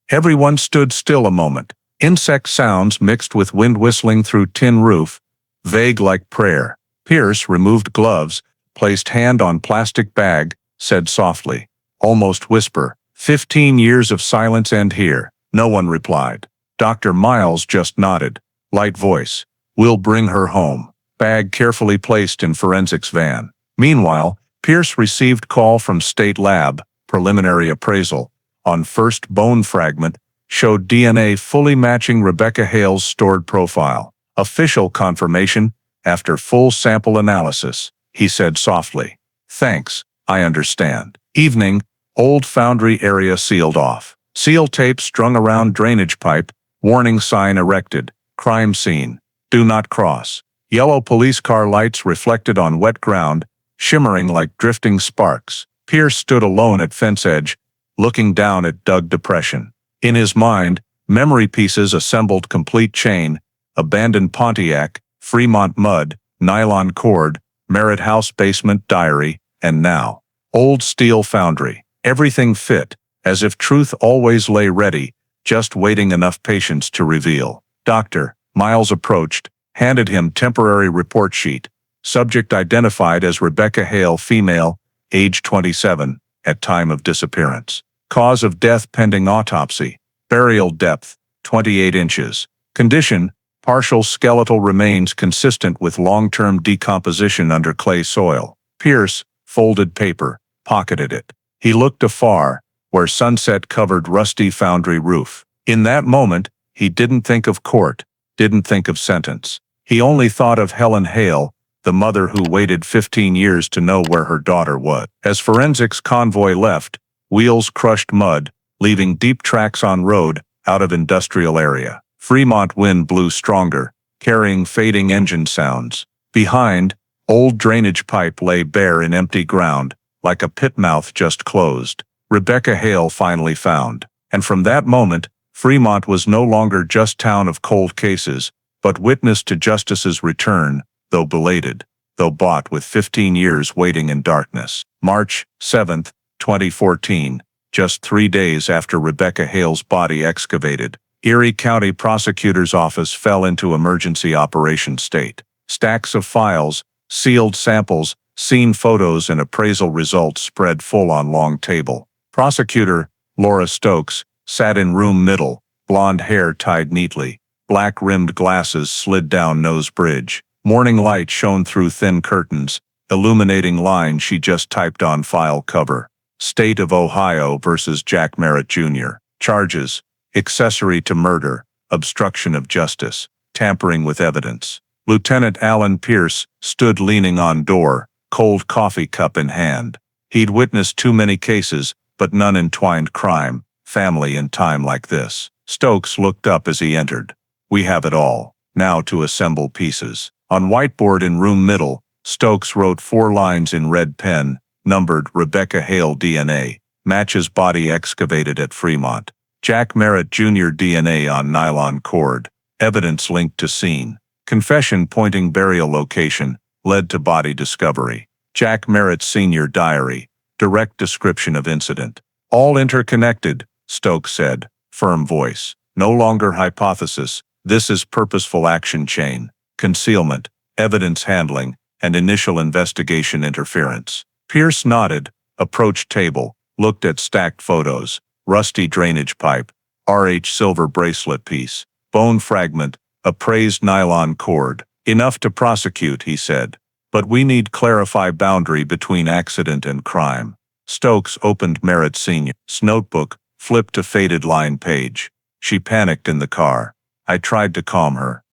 Everyone stood still a moment. Insect sounds mixed with wind whistling through tin roof, vague like prayer. Pierce removed gloves, placed hand on plastic bag, said softly, almost whisper, 15 years of silence end here. No one replied. Dr. Miles just nodded. Light voice. "We'll bring her home." Bag carefully placed in forensics van. Meanwhile, Pierce received call from state lab, preliminary appraisal, on first bone fragment, showed DNA fully matching Rebecca Hale's stored profile. Official confirmation, after full sample analysis, he said softly. "Thanks, I understand." Evening, old foundry area sealed off. Seal tape strung around drainage pipe, warning sign erected, crime scene, do not cross. Yellow police car lights reflected on wet ground, shimmering like drifting sparks. Pierce stood alone at fence edge, looking down at dug depression. In his mind, memory pieces assembled complete chain, abandoned Pontiac, Fremont mud, nylon cord, Merritt House basement diary, and now, old steel foundry. Everything fit, as if truth always lay ready, just waiting enough patience to reveal. Dr. Miles approached, handed him temporary report sheet. Subject identified as Rebecca Hale, female, age 27, at time of disappearance. Cause of death pending autopsy. Burial depth, 28 inches. Condition: partial skeletal remains consistent with long-term decomposition under clay soil. Pierce folded paper, pocketed it. He looked afar, where sunset covered rusty foundry roof. In that moment, he didn't think of court, didn't think of sentence. He only thought of Helen Hale, the mother who waited 15 years to know where her daughter was. As forensics convoy left, wheels crushed mud, leaving deep tracks on road out of industrial area. Fremont wind blew stronger, carrying fading engine sounds. Behind, old drainage pipe lay bare in empty ground, like a pit mouth just closed. Rebecca Hale finally found. And from that moment, Fremont was no longer just town of cold cases, but witness to justice's return, though belated, though bought with 15 years waiting in darkness. March 7, 2014, just 3 days after Rebecca Hale's body excavated, Erie County Prosecutor's Office fell into emergency operation state. Stacks of files, sealed samples, scene photos and appraisal results spread full on long table. Prosecutor Laura Stokes sat in room middle, blonde hair tied neatly, black-rimmed glasses slid down nose bridge. Morning light shone through thin curtains, illuminating line she just typed on file cover. State of Ohio versus Jack Merritt Jr. Charges: accessory to murder, obstruction of justice, tampering with evidence. Lieutenant Alan Pierce stood leaning on door, cold coffee cup in hand. He'd witnessed too many cases, but none entwined crime, family and time like this. Stokes looked up as he entered. We have it all. Now to assemble pieces. On whiteboard in room middle, Stokes wrote 4 lines in red pen, numbered Rebecca Hale DNA, matches body excavated at Fremont. Jack Merritt Jr. DNA on nylon cord, evidence linked to scene. Confession pointing burial location, led to body discovery. Jack Merritt Sr. diary, direct description of incident. All interconnected, Stokes said, firm voice. No longer hypothesis, this is purposeful action chain. Concealment, evidence handling, and initial investigation interference. Pierce nodded, approached table, looked at stacked photos, rusty drainage pipe, RH silver bracelet piece, bone fragment, appraised nylon cord. Enough to prosecute, he said. But we need clarify boundary between accident and crime. Stokes opened Merritt Sr.'s notebook, flipped to faded line page. She panicked in the car. I tried to calm her.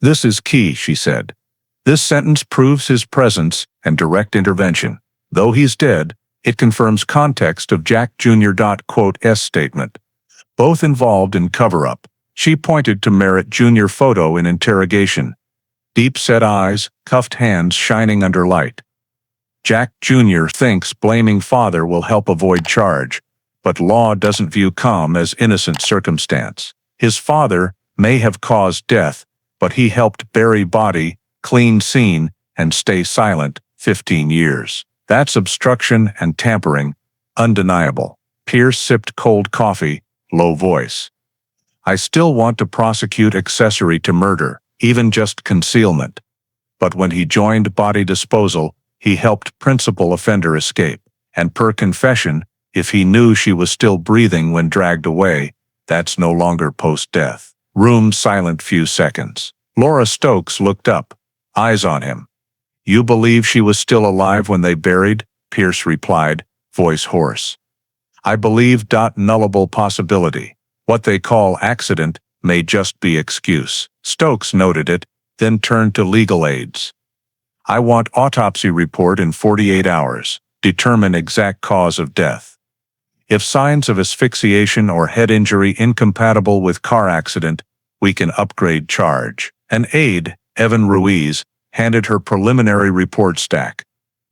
This is key, she said. This sentence proves his presence and direct intervention. Though he's dead, it confirms context of Jack Jr. S statement. Both involved in cover-up. She pointed to Merritt Jr. photo in interrogation. Deep-set eyes, cuffed hands shining under light. Jack Jr. thinks blaming father will help avoid charge, but law doesn't view calm as innocent circumstance. His father may have caused death, but he helped bury body, clean scene, and stay silent 15 years. That's obstruction and tampering, undeniable. Pierce sipped cold coffee, low voice. I still want to prosecute accessory to murder, even just concealment. But when he joined body disposal, he helped principal offender escape. And per confession, if he knew she was still breathing when dragged away, that's no longer post-death. Room silent few seconds. Laura Stokes looked up, eyes on him. You believe she was still alive when they buried? Pierce replied, voice hoarse. I believe. Nullable possibility. What they call accident may just be excuse. Stokes noted it, then turned to legal aids. I want autopsy report in 48 hours. Determine exact cause of death. If signs of asphyxiation or head injury incompatible with car accident, we can upgrade charge. An aide, Evan Ruiz, handed her preliminary report stack.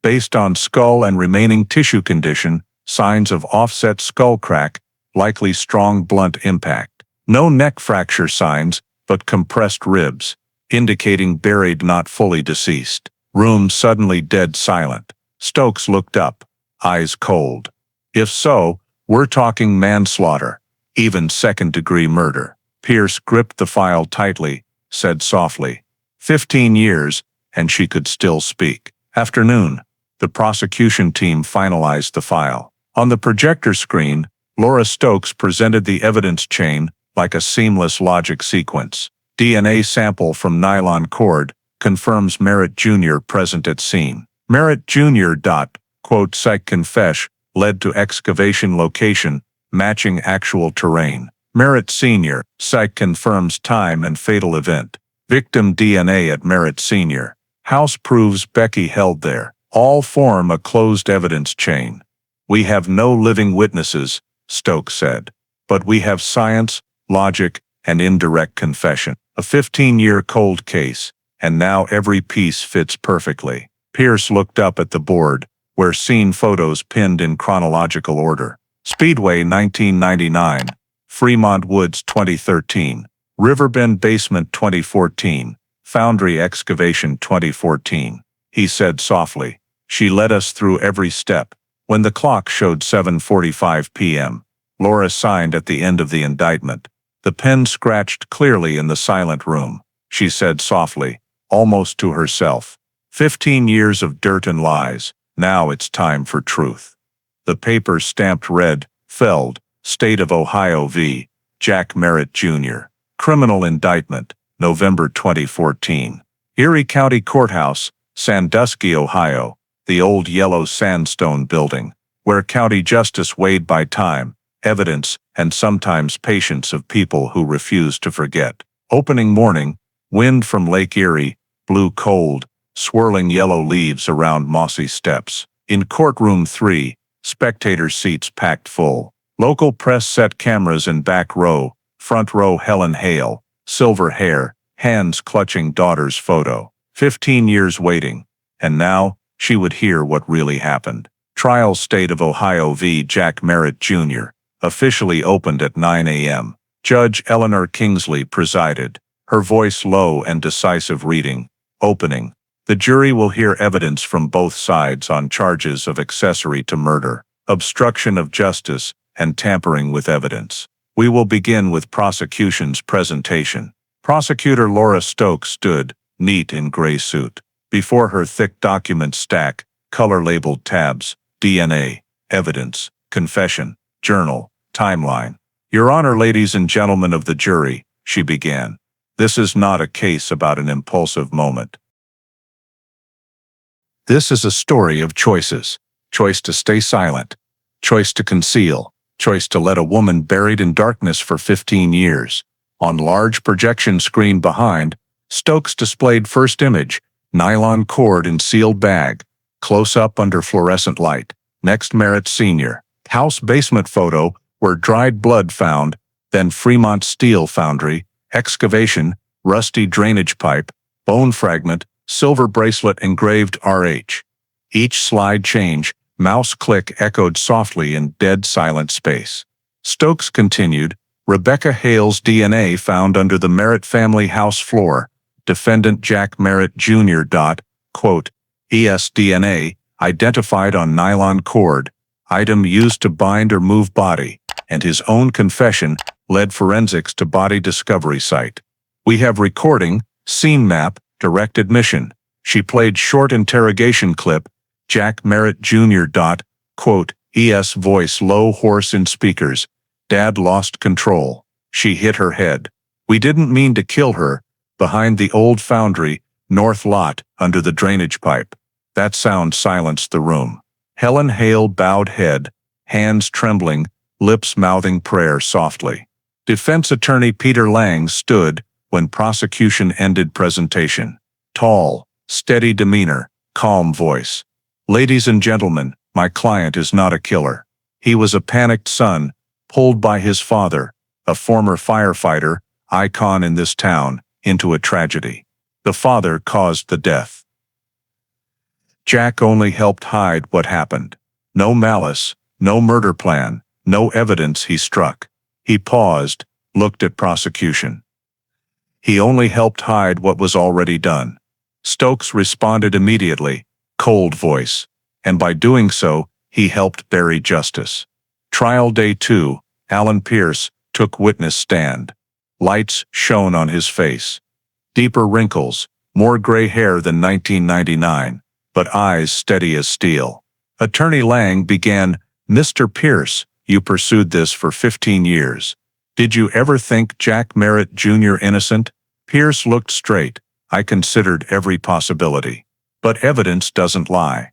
Based on skull and remaining tissue condition, signs of offset skull crack, likely strong blunt impact. No neck fracture signs, but compressed ribs, indicating buried not fully deceased. Room suddenly dead silent. Stokes looked up, eyes cold. If so, we're talking manslaughter, even second-degree murder. Pierce gripped the file tightly, said softly, 15 years, and she could still speak. Afternoon. The prosecution team finalized the file. On the projector screen, Laura Stokes presented the evidence chain, like a seamless logic sequence. DNA sample from nylon cord confirms Merritt Jr. present at scene. Merritt Jr. Psych confesh led to excavation location matching actual terrain. Merritt Sr. Psych confirms time and fatal event. Victim DNA at Merritt Sr. House proves Becky held there. All form a closed evidence chain. We have no living witnesses, Stokes said. But we have science, logic, and indirect confession. A 15-year cold case, and now every piece fits perfectly. Pierce looked up at the board, where scene photos pinned in chronological order. Speedway 1999, Fremont Woods 2013, Riverbend Basement 2014, Foundry Excavation 2014. He said softly. She led us through every step. When the clock showed 7:45 p.m., Laura signed at the end of the indictment. The pen scratched clearly in the silent room. She said softly, almost to herself, 15 years of dirt and lies. Now it's time for truth. The paper stamped red, Feld, State of Ohio v. Jack Merritt Jr. Criminal indictment, November 2014. Erie County Courthouse, Sandusky, Ohio. The old yellow sandstone building, where county justice weighed by time, evidence, and sometimes patience of people who refuse to forget. Opening morning, wind from Lake Erie, blew cold, swirling yellow leaves around mossy steps. In courtroom 3, spectator seats packed full. Local press set cameras in back row, front row Helen Hale, silver hair, hands clutching daughter's photo. 15 years waiting, and now, she would hear what really happened. Trial State of Ohio v. Jack Merritt Jr. officially opened at 9 a.m. Judge Eleanor Kingsley presided, her voice low and decisive reading. Opening. The jury will hear evidence from both sides on charges of accessory to murder, obstruction of justice, and tampering with evidence. We will begin with prosecution's presentation. Prosecutor Laura Stokes stood, neat in gray suit. Before her thick document stack, color-labeled tabs, DNA, evidence, confession, journal, timeline. Your Honor, ladies and gentlemen of the jury, she began. This is not a case about an impulsive moment. This is a story of choices. Choice to stay silent. Choice to conceal. Choice to let a woman buried in darkness for 15 years. On large projection screen behind, Stokes displayed first image, nylon cord in sealed bag, close up under fluorescent light. Next, Merritt Sr. House basement photo where dried blood found, then Fremont steel foundry, excavation, rusty drainage pipe, bone fragment, silver bracelet engraved RH. Each slide change, mouse click echoed softly in dead silent space. Stokes continued, Rebecca Hale's DNA found under the Merritt family house floor. Defendant Jack Merritt Jr. ESDNA, identified on nylon cord, item used to bind or move body, and his own confession led forensics to body discovery site. We have recording, scene map, direct admission. She played short interrogation clip, Jack Merritt Jr. ES voice low hoarse in speakers. Dad lost control. She hit her head. We didn't mean to kill her. Behind the old foundry, north lot, under the drainage pipe. That sound silenced the room. Helen Hale bowed head, hands trembling, lips mouthing prayer softly. Defense attorney Peter Lang stood when prosecution ended presentation. Tall, steady demeanor, calm voice. Ladies and gentlemen, my client is not a killer. He was a panicked son, pulled by his father, a former firefighter, icon in this town, into a tragedy. The father caused the death. Jack only helped hide what happened. No malice, no murder plan, no evidence he struck. He paused, looked at prosecution. He only helped hide what was already done. Stokes responded immediately, cold voice, and by doing so, he helped bury justice. Trial day 2, Alan Pierce took witness stand. Lights shone on his face. Deeper wrinkles, more gray hair than 1999, but eyes steady as steel. Attorney Lang began, Mr. Pierce, you pursued this for 15 years. Did you ever think Jack Merritt Jr. innocent? Pierce looked straight. I considered every possibility. But evidence doesn't lie.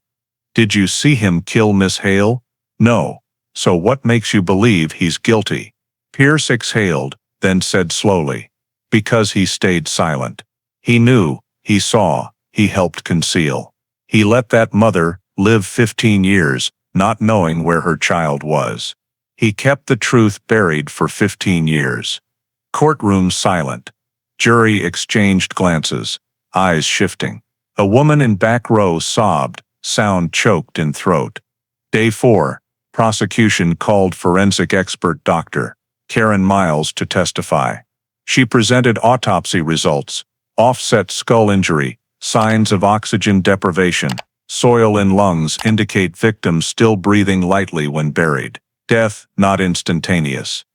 Did you see him kill Miss Hale? No. So what makes you believe he's guilty? Pierce exhaled, then said slowly. Because he stayed silent. He knew, he saw, he helped conceal. He let that mother live 15 years, not knowing where her child was. He kept the truth buried for 15 years. Courtroom silent. Jury exchanged glances, eyes shifting. A woman in back row sobbed, sound choked in throat. Day 4. Prosecution called forensic expert Dr. Karen Miles to testify. She presented autopsy results, offset skull injury, signs of oxygen deprivation, soil in lungs indicate victim still breathing lightly when buried. Death not instantaneous.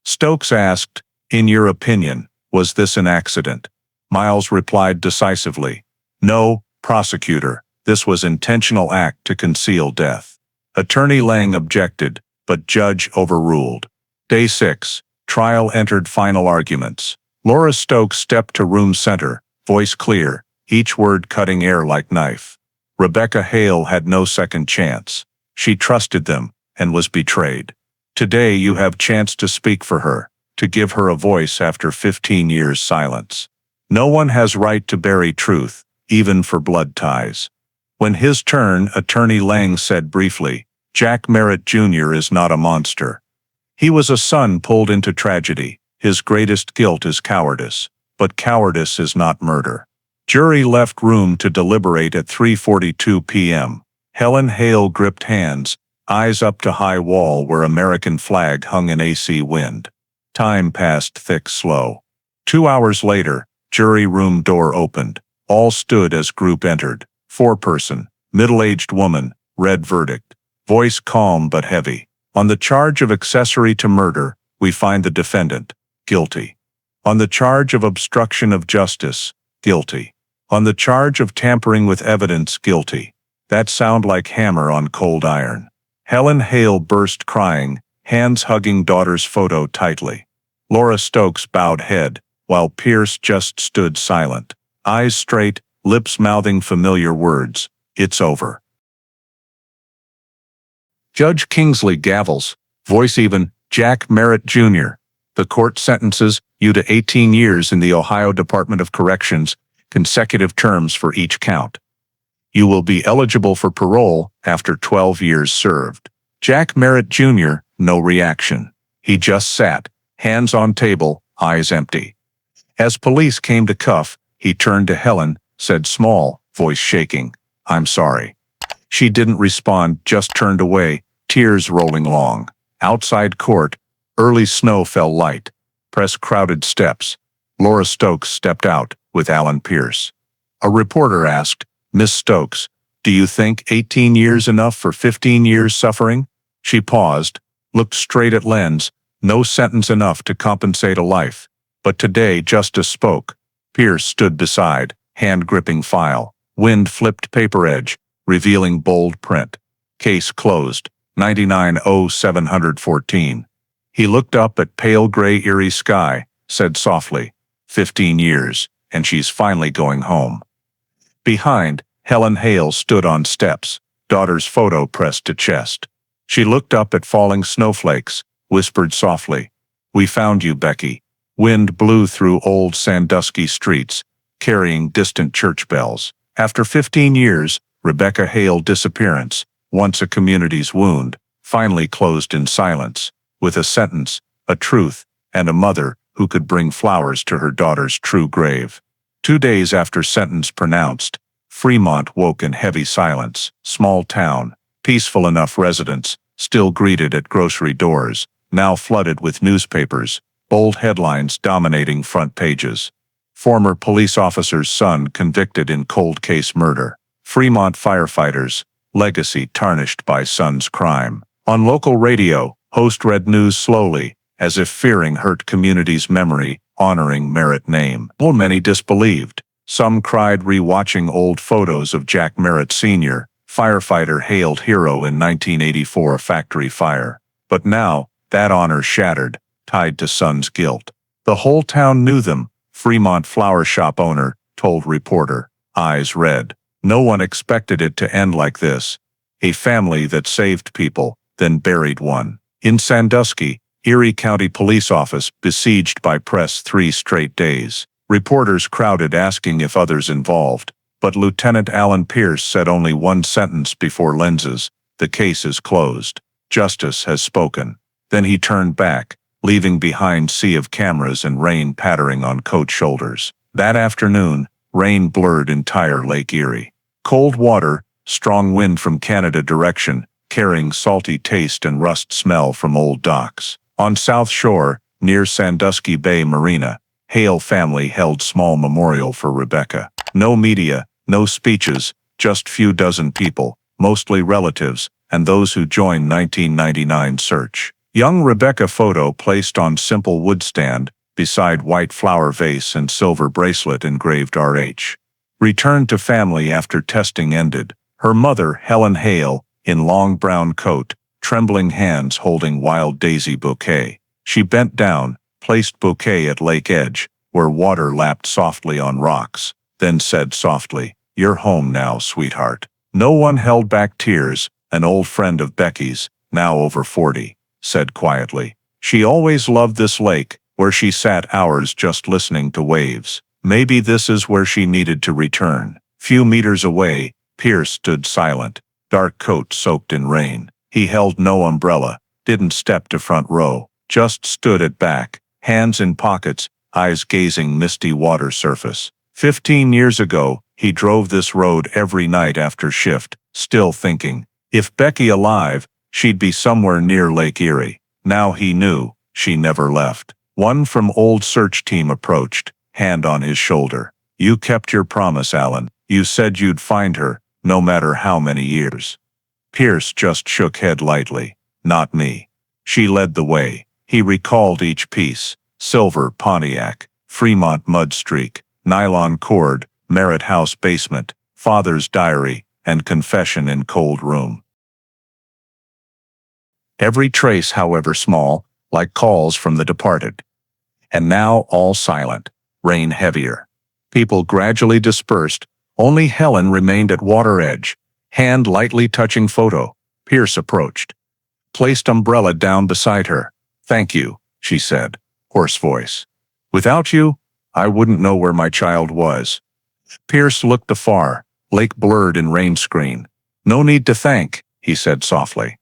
Stokes asked, in your opinion, was this an accident? Miles replied decisively, no, prosecutor, this was intentional act to conceal death. Attorney Lang objected, but judge overruled. Day 6. Trial entered final arguments. Laura Stokes stepped to room center, voice clear, each word cutting air like knife. Rebecca Hale had no second chance. She trusted them, and was betrayed. Today you have chance to speak for her, to give her a voice after 15 years silence. No one has right to bury truth, even for blood ties. When his turn, Attorney Lang said briefly, Jack Merritt Jr. is not a monster. He was a son pulled into tragedy. His greatest guilt is cowardice, but cowardice is not murder. Jury left room to deliberate at 3:42 p.m. Helen Hale gripped hands, eyes up to high wall where American flag hung in AC wind. Time passed thick slow. 2 hours later, jury room door opened. All stood as group entered. 4-person, middle-aged woman, read verdict. Voice calm but heavy. On the charge of accessory to murder, we find the defendant guilty. On the charge of obstruction of justice, guilty. On the charge of tampering with evidence, guilty. That sound like hammer on cold iron. Helen Hale burst crying, hands hugging daughter's photo tightly. Laura Stokes bowed head, while Pierce just stood silent. Eyes straight, lips mouthing familiar words. It's over. Judge Kingsley gavels, voice even, Jack Merritt Jr. The court sentences you to 18 years in the Ohio Department of Corrections, consecutive terms for each count. You will be eligible for parole after 12 years served. Jack Merritt Jr., no reaction. He just sat, hands on table, eyes empty. As police came to cuff, he turned to Helen, said small, voice shaking, I'm sorry. She didn't respond, just turned away, tears rolling long. Outside court, early snow fell light. Press crowded steps. Laura Stokes stepped out with Alan Pierce. A reporter asked, Miss Stokes, do you think 18 years enough for 15 years suffering? She paused, looked straight at Lenz, no sentence enough to compensate a life. But today justice spoke. Pierce stood beside, hand gripping file. Wind flipped paper edge, revealing bold print. Case closed, 990714. He looked up at pale gray Erie sky, said softly, 15 years, and she's finally going home. Behind, Helen Hale stood on steps, daughter's photo pressed to chest. She looked up at falling snowflakes, whispered softly, we found you, Becky. Wind blew through old Sandusky streets, carrying distant church bells. After 15 years, Rebecca Hale disappearance, once a community's wound, finally closed in silence, with a sentence, a truth, and a mother who could bring flowers to her daughter's true grave. 2 days after sentence pronounced, Fremont woke in heavy silence. Small town, peaceful enough residents, still greeted at grocery doors, now flooded with newspapers, bold headlines dominating front pages. Former police officer's son convicted in cold case murder. Fremont firefighters, legacy tarnished by son's crime. On local radio, host read news slowly, as if fearing hurt community's memory, honoring Merritt name. While many disbelieved, some cried re-watching old photos of Jack Merritt Sr., firefighter hailed hero in 1984 factory fire. But now, that honor shattered. tied to son's guilt. The whole town knew them, Fremont flower shop owner told reporter, eyes red. No one expected it to end like this. A family that saved people, then buried one. In Sandusky, Erie County Police Office besieged by press 3 straight days. Reporters crowded asking if others involved, but Lieutenant Alan Pierce said only one sentence before lenses: the case is closed. Justice has spoken. Then he turned back, leaving behind sea of cameras and rain pattering on coat shoulders. That afternoon, rain blurred entire Lake Erie. Cold water, strong wind from Canada direction, carrying salty taste and rust smell from old docks. On South Shore, near Sandusky Bay Marina, Hale family held small memorial for Rebecca. No media, no speeches, just few dozen people, mostly relatives, and those who joined 1999 search. Young Rebecca photo placed on simple wood stand, beside white flower vase and silver bracelet engraved RH. Returned to family after testing ended. Her mother, Helen Hale, in long brown coat, trembling hands holding wild daisy bouquet. She bent down, placed bouquet at lake edge, where water lapped softly on rocks, then said softly, "You're home now, sweetheart." No one held back tears. An old friend of Becky's, now over 40, said quietly, "She always loved this lake, where she sat hours just listening to waves. Maybe this is where she needed to return." Few meters away, Pierce stood silent, dark coat soaked in rain. He held no umbrella, didn't step to front row, just stood at back, hands in pockets, eyes gazing misty water surface. 15 years ago, he drove this road every night after shift, still thinking, if Becky alive, she'd be somewhere near Lake Erie. Now he knew, she never left. One from old search team approached, hand on his shoulder. "You kept your promise, Alan. You said you'd find her, no matter how many years." Pierce just shook head lightly. "Not me." She led the way. He recalled each piece: silver Pontiac, Fremont mud streak, nylon cord, Merritt House basement, father's diary, and confession in cold room. Every trace, however small, like calls from the departed. And now all silent, rain heavier. People gradually dispersed, only Helen remained at water edge, hand lightly touching photo. Pierce approached. Placed umbrella down beside her. "Thank you," she said, hoarse voice. "Without you, I wouldn't know where my child was." Pierce looked afar, lake blurred in rain screen. "No need to thank," he said softly.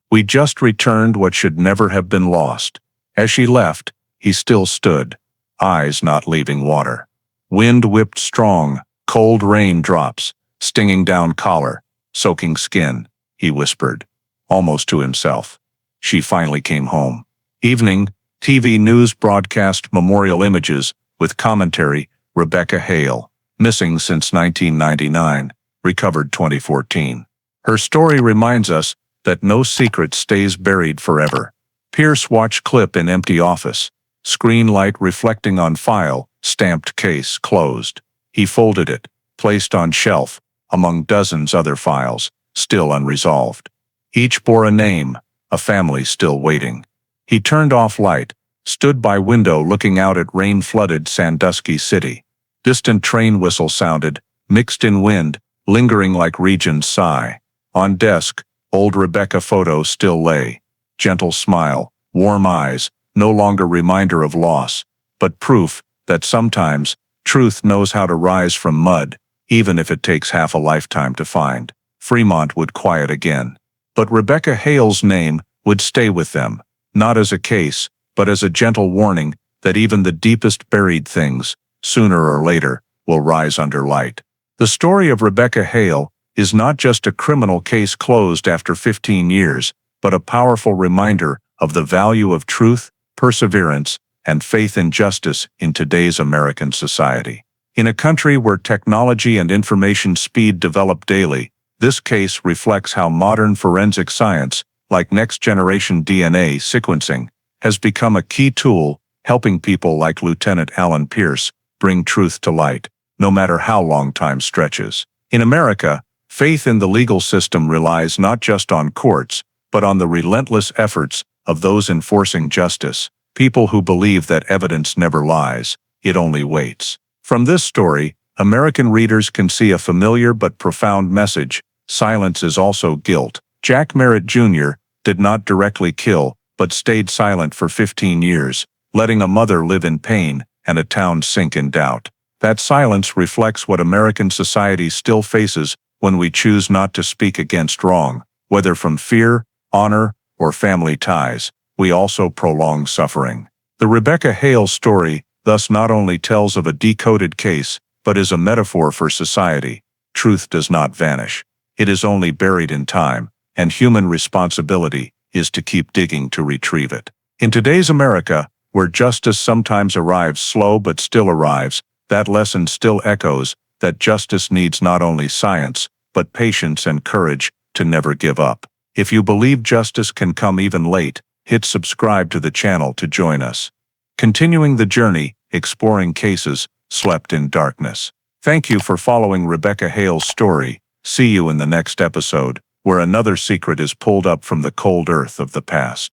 "We just returned what should never have been lost." As she left, he still stood, eyes not leaving water. Wind whipped strong, cold rain drops, stinging down collar, soaking skin, he whispered, almost to himself. She finally came home. Evening, TV news broadcast memorial images, with commentary, Rebecca Hale, missing since 1999, recovered 2014. Her story reminds us that no secret stays buried forever. Pierce watched clip in empty office, screen light reflecting on file, stamped case closed. He folded it, placed on shelf, among dozens other files, still unresolved. Each bore a name, a family still waiting. He turned off light, stood by window looking out at rain-flooded Sandusky City. Distant train whistle sounded, mixed in wind, lingering like region's sigh. On desk, old Rebecca photo still lay. Gentle smile, warm eyes, no longer reminder of loss, but proof that sometimes truth knows how to rise from mud, even if it takes half a lifetime to find. Fremont would quiet again. But Rebecca Hale's name would stay with them, not as a case, but as a gentle warning that even the deepest buried things, sooner or later, will rise under light. The story of Rebecca Hale is not just a criminal case closed after 15 years, but a powerful reminder of the value of truth, perseverance, and faith in justice in today's American society. In a country where technology and information speed develop daily, this case reflects how modern forensic science, like next-generation DNA sequencing, has become a key tool helping people like Lieutenant Alan Pierce bring truth to light, no matter how long time stretches. In America, faith in the legal system relies not just on courts, but on the relentless efforts of those enforcing justice. People who believe that evidence never lies, it only waits. From this story, American readers can see a familiar but profound message: silence is also guilt. Jack Merritt Jr. did not directly kill, but stayed silent for 15 years, letting a mother live in pain and a town sink in doubt. That silence reflects what American society still faces when we choose not to speak against wrong, whether from fear, honor, or family ties. We also prolong suffering. The Rebecca Hale story thus not only tells of a decoded case, but is a metaphor for society. Truth does not vanish. It is only buried in time, and human responsibility is to keep digging to retrieve it. In today's America, where justice sometimes arrives slow but still arrives, that lesson still echoes that justice needs not only science, but patience and courage to never give up. If you believe justice can come even late, hit subscribe to the channel to join us. Continuing the journey, exploring cases slept in darkness. Thank you for following Rebecca Hale's story. See you in the next episode, where another secret is pulled up from the cold earth of the past.